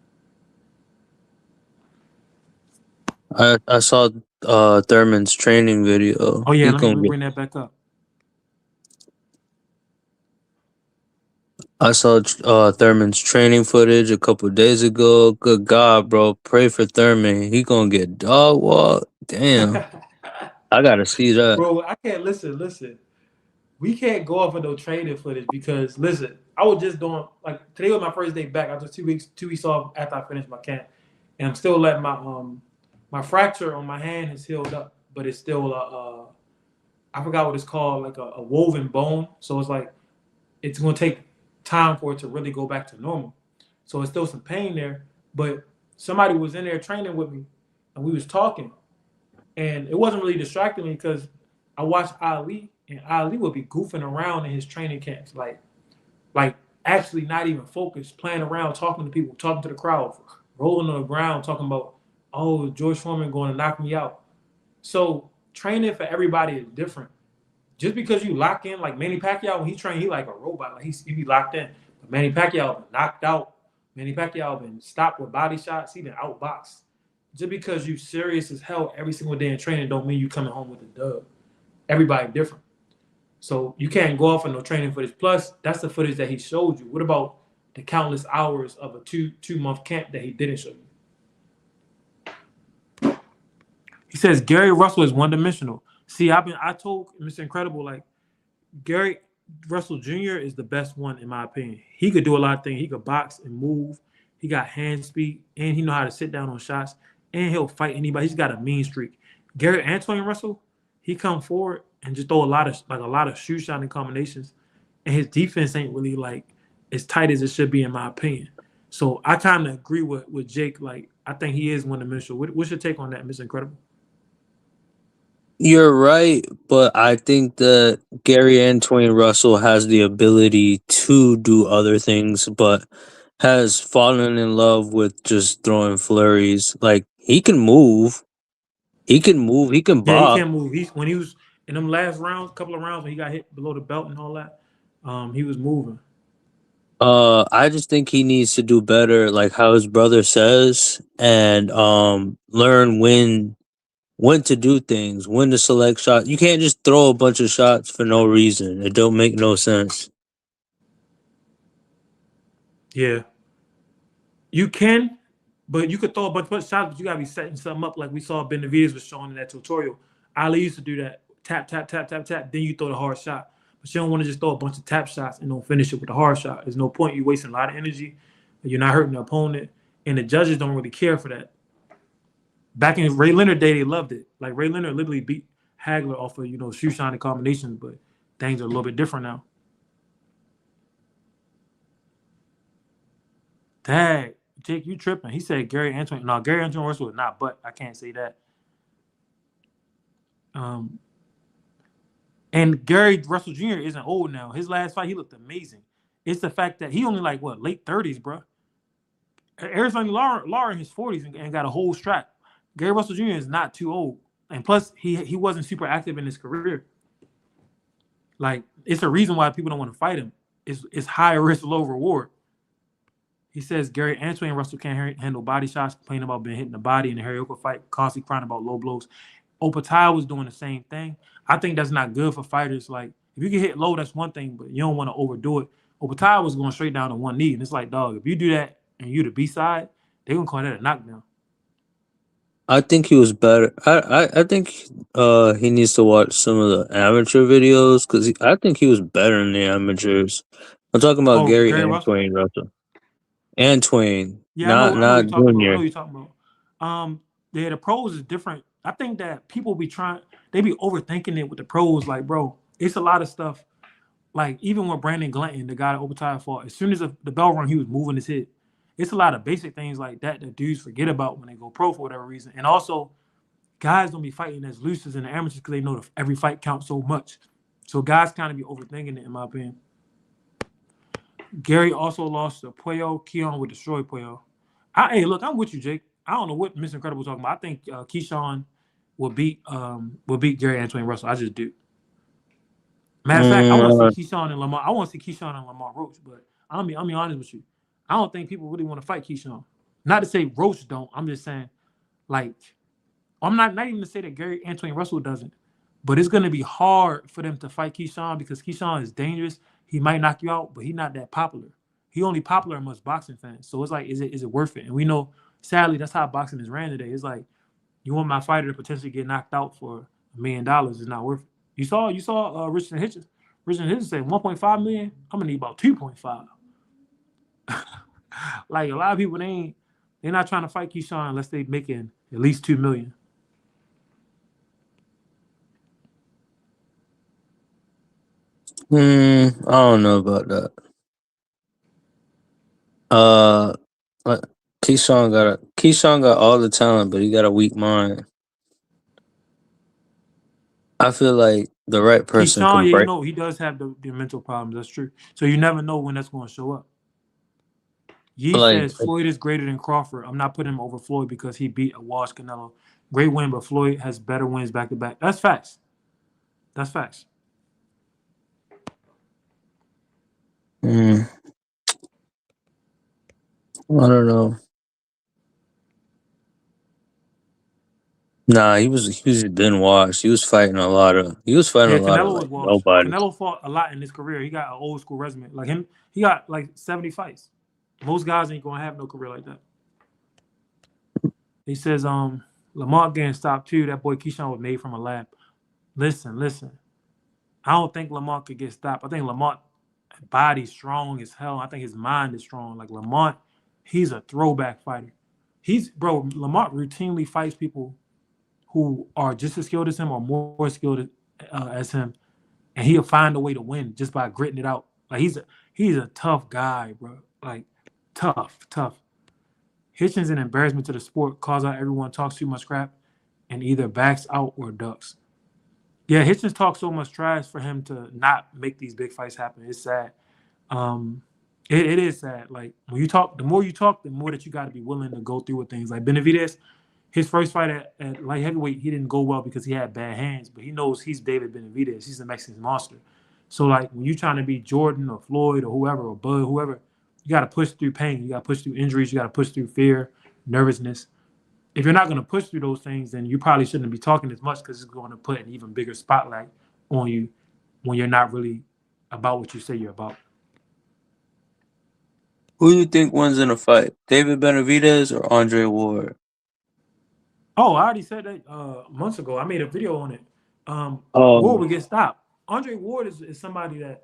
I saw Thurman's training video. Oh yeah, He's let gonna me get. bring that back up. I saw Thurman's training footage a couple days ago. Good God, bro! Pray for Thurman. He gonna get dog walk. Damn, I gotta see that. Bro, I can't listen. We can't go off of no training footage because listen, I was just doing like today was my first day back after 2 weeks off after I finished my camp. And I'm still letting my fracture on my hand has healed up, but it's still I forgot what it's called, like a woven bone. So it's like it's gonna take time for it to really go back to normal. So it's still some pain there. But somebody was in there training with me and we was talking. And it wasn't really distracting me because I watched Ali and Ali would be goofing around in his training camps, like actually not even focused, playing around, talking to people, talking to the crowd, rolling on the ground, talking about, oh, George Foreman going to knock me out. So training for everybody is different. Just because you lock in, like Manny Pacquiao, when he trained, he like a robot, like he be locked in. But Manny Pacquiao been knocked out. Manny Pacquiao been stopped with body shots. He been outboxed. Just because you serious as hell every single day in training don't mean you coming home with a dub. Everybody different. So you can't go off of no training footage. Plus, that's the footage that he showed you. What about the countless hours of a two-month camp that he didn't show you? He says Gary Russell is one dimensional. See, I told Mr. Incredible, like Gary Russell Jr. is the best one in my opinion. He could do a lot of things. He could box and move. He got hand speed, and he know how to sit down on shots, and he'll fight anybody. He's got a mean streak. Gary Antoine Russell, he come forward and just throw a lot of shoe shining combinations, and his defense ain't really like as tight as it should be in my opinion. So I kind of agree with Jake. Like I think he is one dimensional. What's your take on that, Mr. Incredible? You're right, but I think that Gary Antoine Russell has the ability to do other things, but has fallen in love with just throwing flurries. Like he can Yeah, he box. can't move. When he was in them last rounds, couple of rounds when he got hit below the belt and all that, he was moving. I just think he needs to do better, like how his brother says, and learn when to do things, when to select shots. You can't just throw a bunch of shots for no reason. It don't make no sense. Yeah, you can, but you could throw a bunch of shots, but you gotta be setting something up like we saw Benavides was showing in that tutorial. Ali used to do that. Tap, tap, tap, tap, tap. Then you throw the hard shot. But you don't want to just throw a bunch of tap shots and don't finish it with a hard shot. There's no point. You're wasting a lot of energy. You're not hurting the opponent. and the judges don't really care for that. Back in Ray Leonard day, they loved it. Like Ray Leonard literally beat Hagler off of shoe shining combinations, but things are a little bit different now. Dang, Jake, you tripping? He said Gary Antoine. No, Gary Antoine Russell is not, but I can't say that. Um, and Gary Russell Jr. isn't old now. His last fight, he looked amazing. It's the fact that he only like what late 30s, bro. Arizona Lara in his 40s and got a whole strap. Gary Russell Jr. is not too old, and plus he wasn't super active in his career. Like it's a reason why people don't want to fight him. It's high risk, low reward. He says Gary Antoine Russell can't handle body shots, complaining about being hit in the body in the Harioka fight, constantly crying about low blows. Opetaia was doing the same thing. I think that's not good for fighters. Like if you get hit low, that's one thing, but you don't want to overdo it. Opetaia was going straight down to one knee, and it's like, dog, if you do that and you the B side, they're gonna call that a knockdown. I think he was better. I think he needs to watch some of the amateur videos because I think he was better in the amateurs. I'm talking about Oh, Gary Gary Russell? Antoine Russell. Antoine, Yeah, I know what not you're talking about. I know Junior. what you're talking about. Yeah, the pros is different. I think that people they be overthinking it with the pros. Like, bro, it's a lot of stuff. Like, even with Brandon Glanton, the guy that Opetaia fought, as soon as the bell rung, he was moving his head. It's a lot of basic things like that dudes forget about when they go pro for whatever reason. And also, guys don't be fighting as loose as in the amateurs because they know every fight counts so much. So guys kind of be overthinking it, in my opinion. Gary also lost to Puyo. Keon would destroy Puyo. Hey, look, I'm with you, Jake. I don't know what Miss Incredible talking about. I think Keyshawn will beat Gary Antoine Russell. I just do. Matter of fact, I want to see Mm, Keyshawn and Lamar. I want to see Keyshawn and Lamar Roach, but I'm be honest with you. I don't think people really want to fight Keyshawn. Not to say Roach don't. I'm just saying, like, I'm not even to say that Gary Antoine Russell doesn't, but it's gonna be hard for them to fight Keyshawn because Keyshawn is dangerous. He might knock you out, but he's not that popular. He only popular amongst boxing fans. So it's like, is it worth it? And we know, sadly, that's how boxing is ran today. It's like you want my fighter to potentially get knocked out for $1 million. It's not worth it. You saw Richard Hitchens. Richard Hitchens said 1.5 million. I'm gonna need about 2.5. Like a lot of people, they're not trying to fight Keyshawn unless they making at least 2 million. I don't know about that. Uh, uh, Keyshawn got all the talent, but he got a weak mind. I feel like the right person Keyshawn, can yeah, break. he does have the mental problems. That's true. So you never know when that's going to show up. Yee Like, says Floyd is greater than Crawford. I'm not putting him over Floyd because he beat a washed Canelo. Great win, but Floyd has better wins back to back. That's facts. That's facts. mm, I don't know. Nah, he was been washed. He was fighting Yeah, a lot of Canelo was like washed. nobody. Canelo fought a lot in his career. He got an old school resume. Like him, he got like 70 fights. Most guys ain't gonna have no career like that. He says, Lamont getting stopped too. That boy Keyshawn was made from a lab. Listen. I don't think Lamont could get stopped. I think Lamont body's strong as hell. I think his mind is strong. Like Lamont, he's a throwback fighter. Lamont routinely fights people who are just as skilled as him or more skilled as him, and he'll find a way to win just by gritting it out. Like he's a tough guy, bro. Like tough. Hitchens an embarrassment to the sport, cause out everyone talks too much crap, and either backs out or ducks. Yeah, Hitchens talks so much trash for him to not make these big fights happen. It's sad. Um, it is sad. Like when you talk, the more you talk, the more that you got to be willing to go through with things. Like Benavides, his first fight at light heavyweight, he didn't go well because he had bad hands. But he knows he's David Benavides. He's a Mexican monster. So like when you're trying to be Jordan or Floyd or whoever or Bud, whoever, you got to push through pain. You got to push through injuries. You got to push through fear, nervousness. If you're not going to push through those things, then you probably shouldn't be talking as much because it's going to put an even bigger spotlight on you when you're not really about what you say you're about. Who do you think wins in a fight? David Benavides or Andre Ward? Oh, I already said that months ago. I made a video on it. Ward Um, would get stopped. Andre Ward is somebody that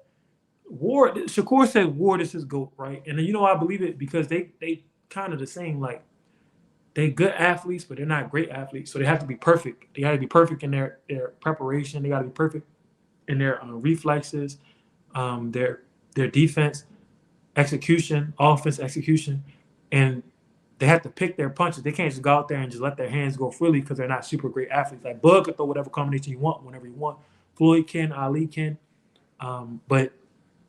Shakur said Ward is his GOAT, right? And then I believe it because they kind of the same. Like they good athletes, but they're not great athletes. So they have to be perfect. They got to be perfect in their preparation. They got to be perfect in their reflexes, their defense execution, offense execution, and they have to pick their punches. They can't just go out there and just let their hands go freely because they're not super great athletes. Like Bud could throw whatever combination you want whenever you want. Floyd can, Ali can, but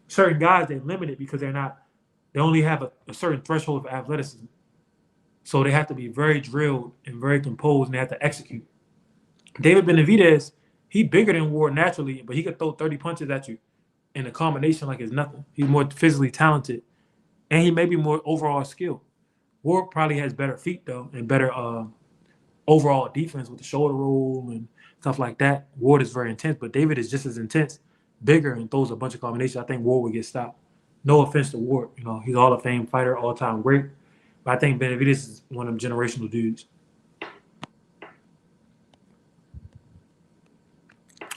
certain guys they're limited because they're not. They only have a certain threshold of athleticism, so they have to be very drilled and very composed, and they have to execute. David Benavides, he bigger than Ward naturally, but he could throw 30 punches at you in a combination like it's nothing. He's more physically talented, and he may be more overall skilled. Ward probably has better feet though, and better overall defense with the shoulder roll and stuff like that. Ward is very intense, but David is just as intense, bigger, and throws a bunch of combinations. I think Ward would get stopped. No offense to Ward, he's a Hall of Fame fighter, all time great. But I think Benavides is one of them generational dudes.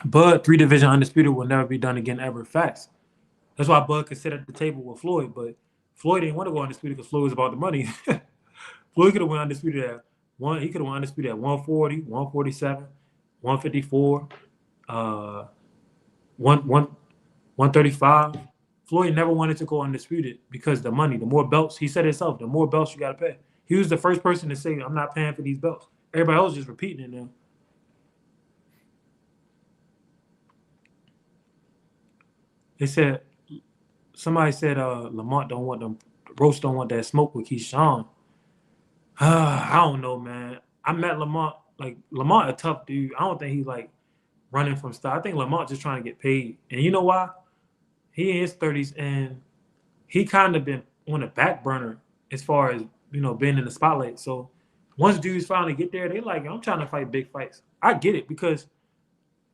Bud, 3 division undisputed, will never be done again ever. Facts. That's why Bud could sit at the table with Floyd, but Floyd didn't want to go undisputed because Floyd was about the money. Floyd could have went undisputed at one. He could have went undisputed at 140, 147, 154, 135. Floyd never wanted to go undisputed because the money, the more belts. He said himself, the more belts you got to pay. He was the first person to say, "I'm not paying for these belts." Everybody else just repeating it now. They said somebody said Lamont don't want them. Roach don't want that smoke with Keyshawn. I don't know, man. I met Lamont. Like Lamont, a tough dude. I don't think he's like running from stuff. I think Lamont just trying to get paid. And you know why? He in his 30s and he kind of been on the back burner as far as being in the spotlight. So once dudes finally get there, they like, I'm trying to fight big fights. I get it because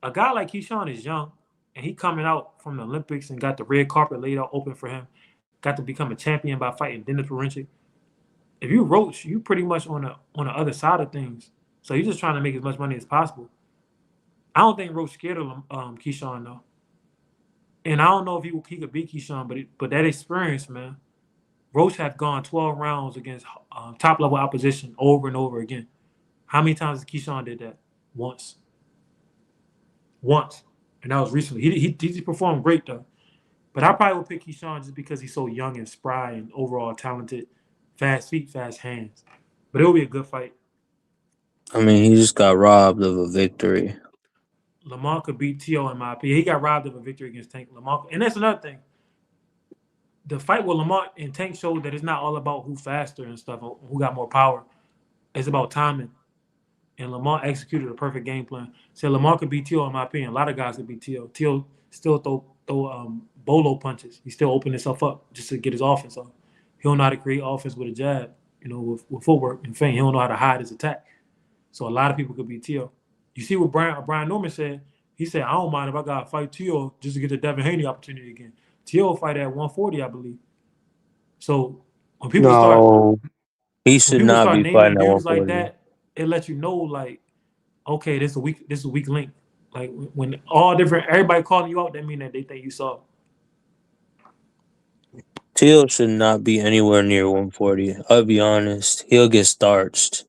a guy like Keyshawn is young and he coming out from the Olympics and got the red carpet laid out open for him. Got to become a champion by fighting Dennis Parinci. If you Roach, you pretty much on the other side of things. So you're just trying to make as much money as possible. I don't think Roach scared of Keyshawn though, and I don't know if he could beat Keyshawn, but that experience, man. Roach have gone 12 rounds against top level opposition over and over again. How many times has Keyshawn did that? Once, once, and that was recently. He performed great though, but I probably would pick Keyshawn just because he's so young and spry and overall talented, fast feet, fast hands. But it will be a good fight. I mean, he just got robbed of a victory. Lamont could beat T.O. in my opinion. He got robbed of a victory against Tank. Lamont, and that's another thing. The fight with Lamont and Tank showed that it's not all about who faster and stuff, or who got more power. It's about timing. And Lamont executed a perfect game plan. Said Lamont could beat T.O. in my opinion. A lot of guys could beat T.O. T.O. still throw bolo punches. He still opened himself up just to get his offense on. He don't know how to create offense with a jab, with footwork and feint. He don't know how to hide his attack. So a lot of people could beat T.O. You see what Brian Norman said? He said, I don't mind if I got to fight T.O. just to get the Devin Haney opportunity again. T.O. fight at 140, I believe. So when people start No, he when should people not start be naming fighting at dudes like 140. that, it lets you know like, okay, this is a weak link. Like when all different everybody calling you out, that mean that they think you saw. Teal should not be anywhere near 140. I'll be honest. He'll get starched.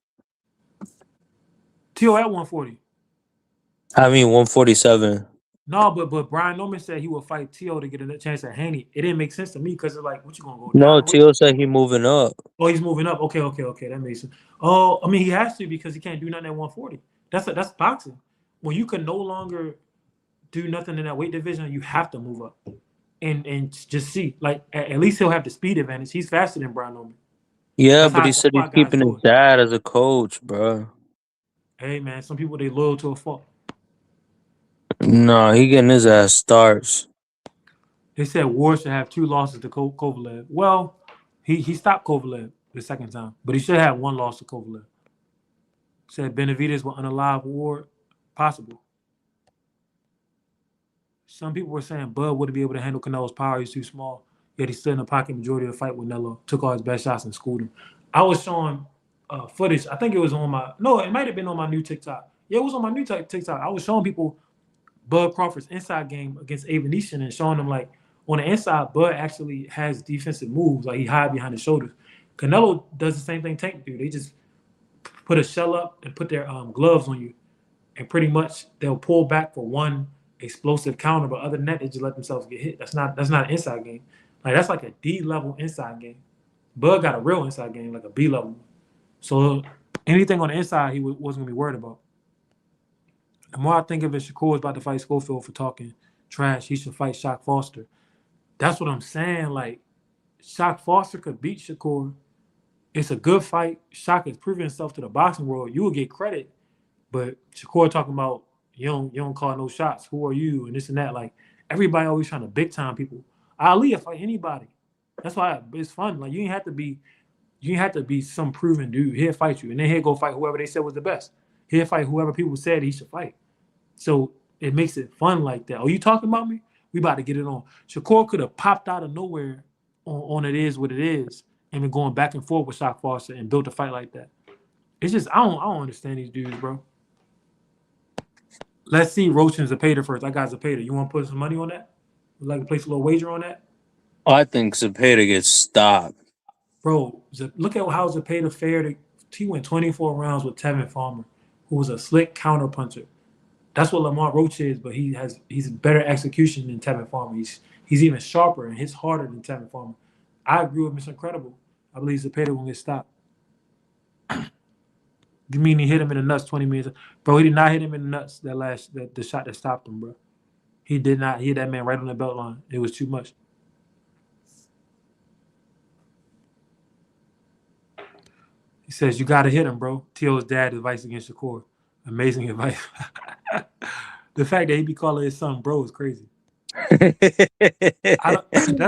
T.O. at 140. I mean, 147. No, but Brian Norman said he would fight T.O. to get a chance at Haney. It didn't make sense to me because it's like, what you gonna go No, down? Teal said he moving up. Oh, he's moving up. Okay. That makes sense. Oh, I mean, he has to because he can't do nothing at 140. That's boxing. When you can no longer do nothing in that weight division, you have to move up and just see. Like at least he'll have the speed advantage. He's faster than Brian Norman. Yeah, That's but how he that's said why he's guys keeping do his it. dad as a coach, bro. Hey man, some people they loyal to a fault. No, he getting his ass starched. They said Ward should have 2 losses to Kovalev. Well, he stopped Kovalev the second time, but he should have 1 loss to Kovalev. Said Benavides will unalive Ward. Possible. Some people were saying Bud wouldn't be able to handle Canelo's power. He's too small. Yet he stood in the pocket majority of the fight with Nello. Took all his best shots and schooled him. I was showing footage. I think it was on my no, it might have been on my new TikTok. Yeah, it was on my new TikTok. I was showing people Bud Crawford's inside game against Avenetian and showing them like on the inside, Bud actually has defensive moves. Like he hide behind his shoulders. Canelo does the same thing Tank do. They just put a shell up and put their gloves on you, and pretty much they'll pull back for one explosive counter. But other than that, they just let themselves get hit. That's not an inside game. Like that's like a D level inside game. Bud got a real inside game, like a B level. So anything on the inside, he wasn't gonna be worried about. The more I think of it, Shakur is about to fight Schofield for talking trash. He should fight Shock Foster. That's what I'm saying. Like Shock Foster could beat Shakur. It's a good fight. Shock has proven himself to the boxing world. You will get credit, but Shakur talking about you don't call no shots. Who are you? And this and that. Like everybody always trying to big time people. Ali will fight anybody. That's why it's fun. Like you ain't have to be some proven dude. He'll fight you, and then he'll go fight whoever they said was the best. He'll fight whoever people said he should fight. So it makes it fun like that. Oh, you talking about me? We about to get it on. Shakur could have popped out of nowhere on It Is What It Is and been going back and forth with Shock Foster and built a fight like that. It's just I don't understand these dudes, bro. Let's see Roach and Zepeda first. I got Zepeda. You want to put some money on that? Would like to place a little wager on that? I think Zepeda gets stopped. Bro, look at how Zepeda fared. He went 24 rounds with Tevin Farmer, who was a slick counter puncher. That's what Lamar Roach is, but he's better execution than Tevin Farmer. He's even sharper and hits harder than Tevin Farmer. I agree with Mr. Incredible. I believe Zepeda will get stopped. You mean he hit him in the nuts 20 minutes? Bro, he did not hit him in the nuts the shot that stopped him, bro. He did not hit that man right on the belt line. It was too much. He says, you got to hit him, bro. T.O.'s dad advice against Shakur. Amazing advice. The fact that he be calling his son bro is crazy. That's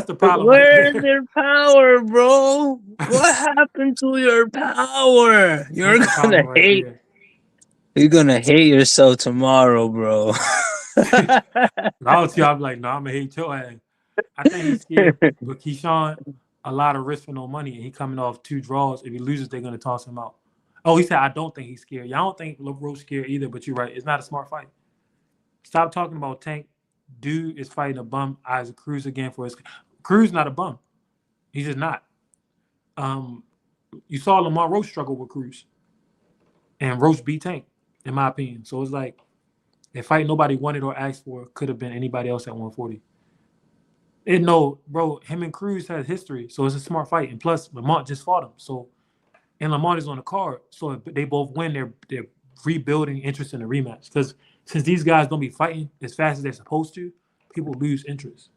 the problem right Where's there. your power, bro? What happened to your power? That's the problem right there. You're gonna hate yourself tomorrow, bro. I was I'll be like, no, I'm going to hate your ass. I think he's scared. But Keyshawn, a lot of risk for no money, and he coming off 2 draws. If he loses, they're going to toss him out. Oh, he said, I don't think he's scared. Y'all don't think Roach scared either, but you're right. It's not a smart fight. Stop talking about Tank. Dude is fighting a bum, Isaac Cruz again for his. Cruz not a bum. He's just not. You saw Lamar Roach struggle with Cruz, and Roach beat Tank, in my opinion. So it's like, a fight nobody wanted or asked for could have been anybody else at 140. No, bro, him and Cruz has history, so it's a smart fight. And plus, Lamont just fought him. So, and Lamont is on the card. So if they both win, they're rebuilding interest in the rematch. Because since these guys don't be fighting as fast as they're supposed to, people lose interest.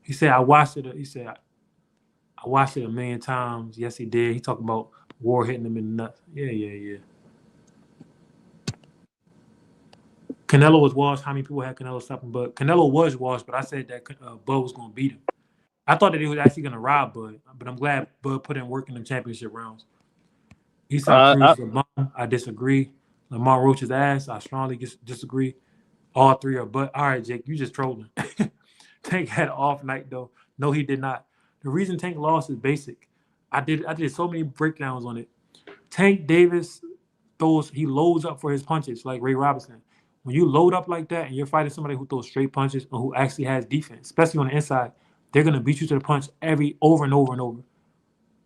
He said, I watched it. He said, I watched it a million times. Yes, he did. He talked about War hitting him in the nuts. Yeah. Canelo was washed. How many people had Canelo stopping Bud? Canelo was washed, but I said that Bud was going to beat him. I thought that he was actually going to rob Bud, but I'm glad Bud put in work in the championship rounds. Esau Cruz is a bum. I disagree. Lamar Roach's ass. I strongly disagree. All three are but. All right, Jake, you just trolling. Tank had an off night, though. No, he did not. The reason Tank lost is basic. I did so many breakdowns on it. Tank Davis he loads up for his punches like Ray Robinson. When you load up like that and you're fighting somebody who throws straight punches and who actually has defense, especially on the inside, they're gonna beat you to the punch over and over and over.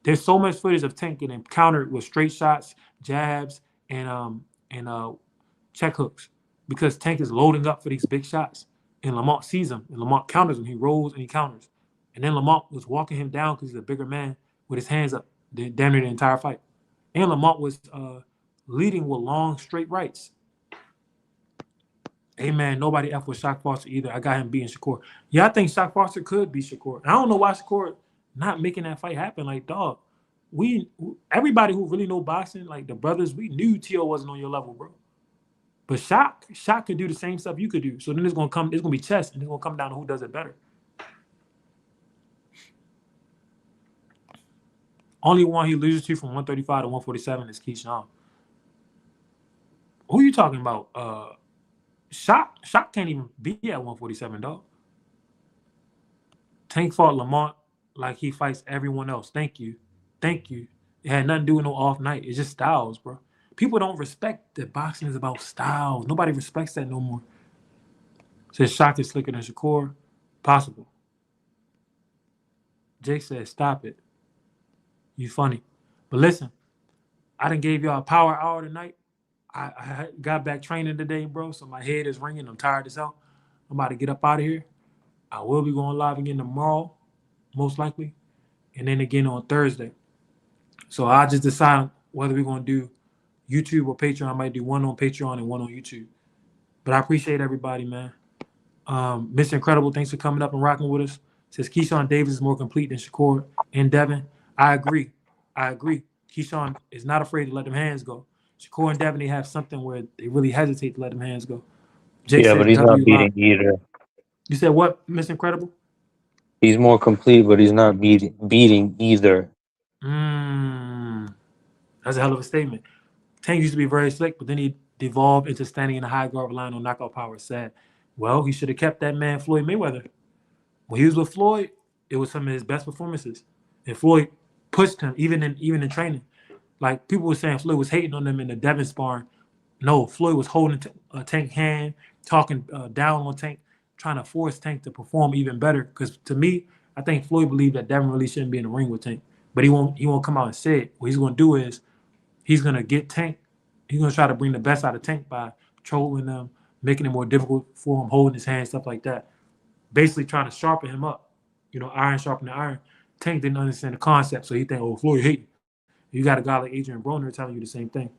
There's so much footage of Tank getting countered with straight shots, jabs, and check hooks because Tank is loading up for these big shots. And Lamont sees him, and Lamont counters him. He rolls and he counters. And then Lamont was walking him down because he's a bigger man with his hands up, damn near the entire fight. And Lamont was leading with long, straight rights. Hey, man, nobody F with Shock Foster either. I got him beating Shakur. Yeah, I think Shock Foster could beat Shakur. I don't know why Shakur not making that fight happen. Like, dog, everybody who really know boxing, like the brothers, we knew T.O. wasn't on your level, bro. But Shock could do the same stuff you could do. So then it's gonna be chess, and it's gonna come down to who does it better. Only one he loses to from 135 to 147 is Keyshawn. Who you talking about? Shock can't even be at 147, dog. Tank fought Lamont like he fights everyone else. Thank you. It had nothing to do with no off night. It's just styles, bro. People don't respect that boxing is about styles. Nobody respects that no more. Says Shock is slicker than Shakur. Possible. Jake said, "Stop it. You funny." But listen, I done gave y'all a power hour tonight. I got back training today, bro. So my head is ringing. I'm tired as hell. I'm about to get up out of here. I will be going live again tomorrow, most likely, and then again on Thursday. So I just decide whether we're gonna do YouTube or Patreon. I might do one on Patreon and one on YouTube. But I appreciate everybody, man. Mr. Incredible, thanks for coming up and rocking with us. Says Keyshawn Davis is more complete than Shakur and Devin. I agree. I agree. Keyshawn is not afraid to let them hands go. Shakur and Devin, they have something where they really hesitate to let them hands go. Jake Yeah, but said he's not W live. beating either. You said what, Mr. Incredible? He's more complete, but he's not beating either. Mmm. That's a hell of a statement. Tank used to be very slick, but then he devolved into standing in the high guard relying on knockout power. Sad. Well, he should have kept that man Floyd Mayweather. When he was with Floyd, it was some of his best performances. And Floyd pushed him even in training. Like people were saying Floyd was hating on them in the Devin sparring. No, Floyd was holding Tank hand, talking down on Tank, trying to force Tank to perform even better. Because to me, I think Floyd believed that Devin really shouldn't be in the ring with Tank. But he won't come out and say it. What he's gonna do is he's gonna get Tank. He's gonna try to bring the best out of Tank by trolling them, making it more difficult for him, holding his hand, stuff like that. Basically trying to sharpen him up. Iron sharpening iron. Tank didn't understand the concept, so he think, oh, Floyd hate. You got a guy like Adrian Broner telling you the same thing.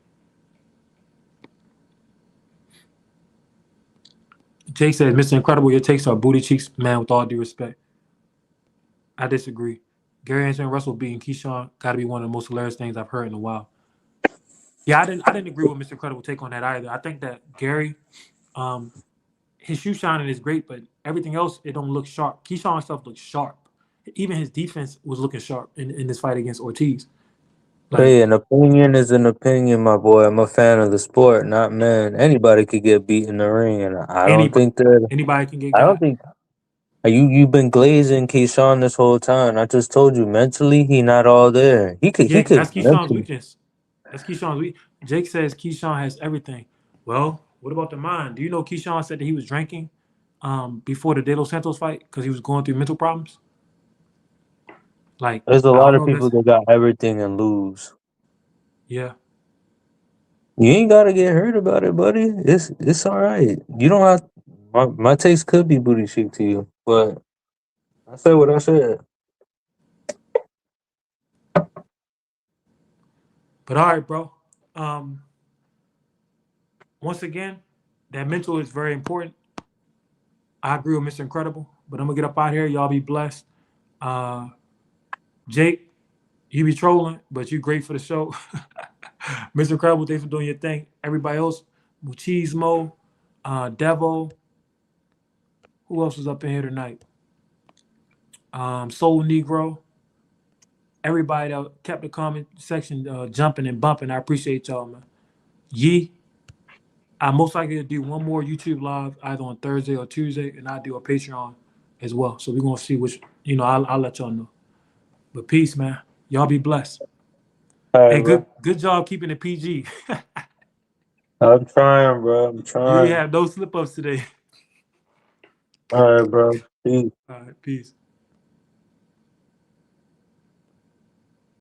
Jake says, Mr. Incredible, your takes are booty cheeks, man, with all due respect. I disagree. Gary Anderson Russell beating Keyshawn got to be one of the most hilarious things I've heard in a while. Yeah, I didn't agree with Mr. Incredible take on that either. I think that Gary, um, his shoe shining is great, but everything else it don't look sharp. Keyshawn stuff looks sharp. Even his defense was looking sharp in this fight against Ortiz. Like Hey, an opinion is an opinion, my boy. I'm a fan of the sport, not men. Anybody could get beat in the ring, and I don't anybody, think that. anybody can get I don't got. think you've been glazing Keyshawn this whole time. I just told you mentally he not all there. Yeah, He because could that's Keyshawn's mentally. weakness. That's Keyshawn's weak. Jake says Keyshawn has everything. Well, what about the mind? Do you know Keyshawn said that he was drinking before the De Los Santos fight because he was going through mental problems? Like, There's a I lot don't of know if people that's that got everything and lose. yeah. You ain't gotta get hurt about it, buddy. It's all right. You don't have. My taste could be booty chic to you, but I said what I said. But all right, bro. Um, Once again, that mental is very important. I agree with Mr. Incredible, but I'm gonna get up out here. Y'all be blessed. Uh, Jake, you be trolling, but you great for the show. Mr. Incredible, thanks for doing your thing. Everybody else, Machismo, Devo, who else was up in here tonight? Soul Negro, everybody that kept the comment section jumping and bumping. I appreciate y'all, man. Yee, I most likely to do one more YouTube live either on Thursday or Tuesday, and I do a Patreon as well. So we're gonna see which I'll let y'all know. But peace, man. Y'all be blessed. All right, Hey, bro. good job keeping it PG. I'm trying, bro. I'm You trying. have no slip ups today. All right, bro. Peace. All right, peace.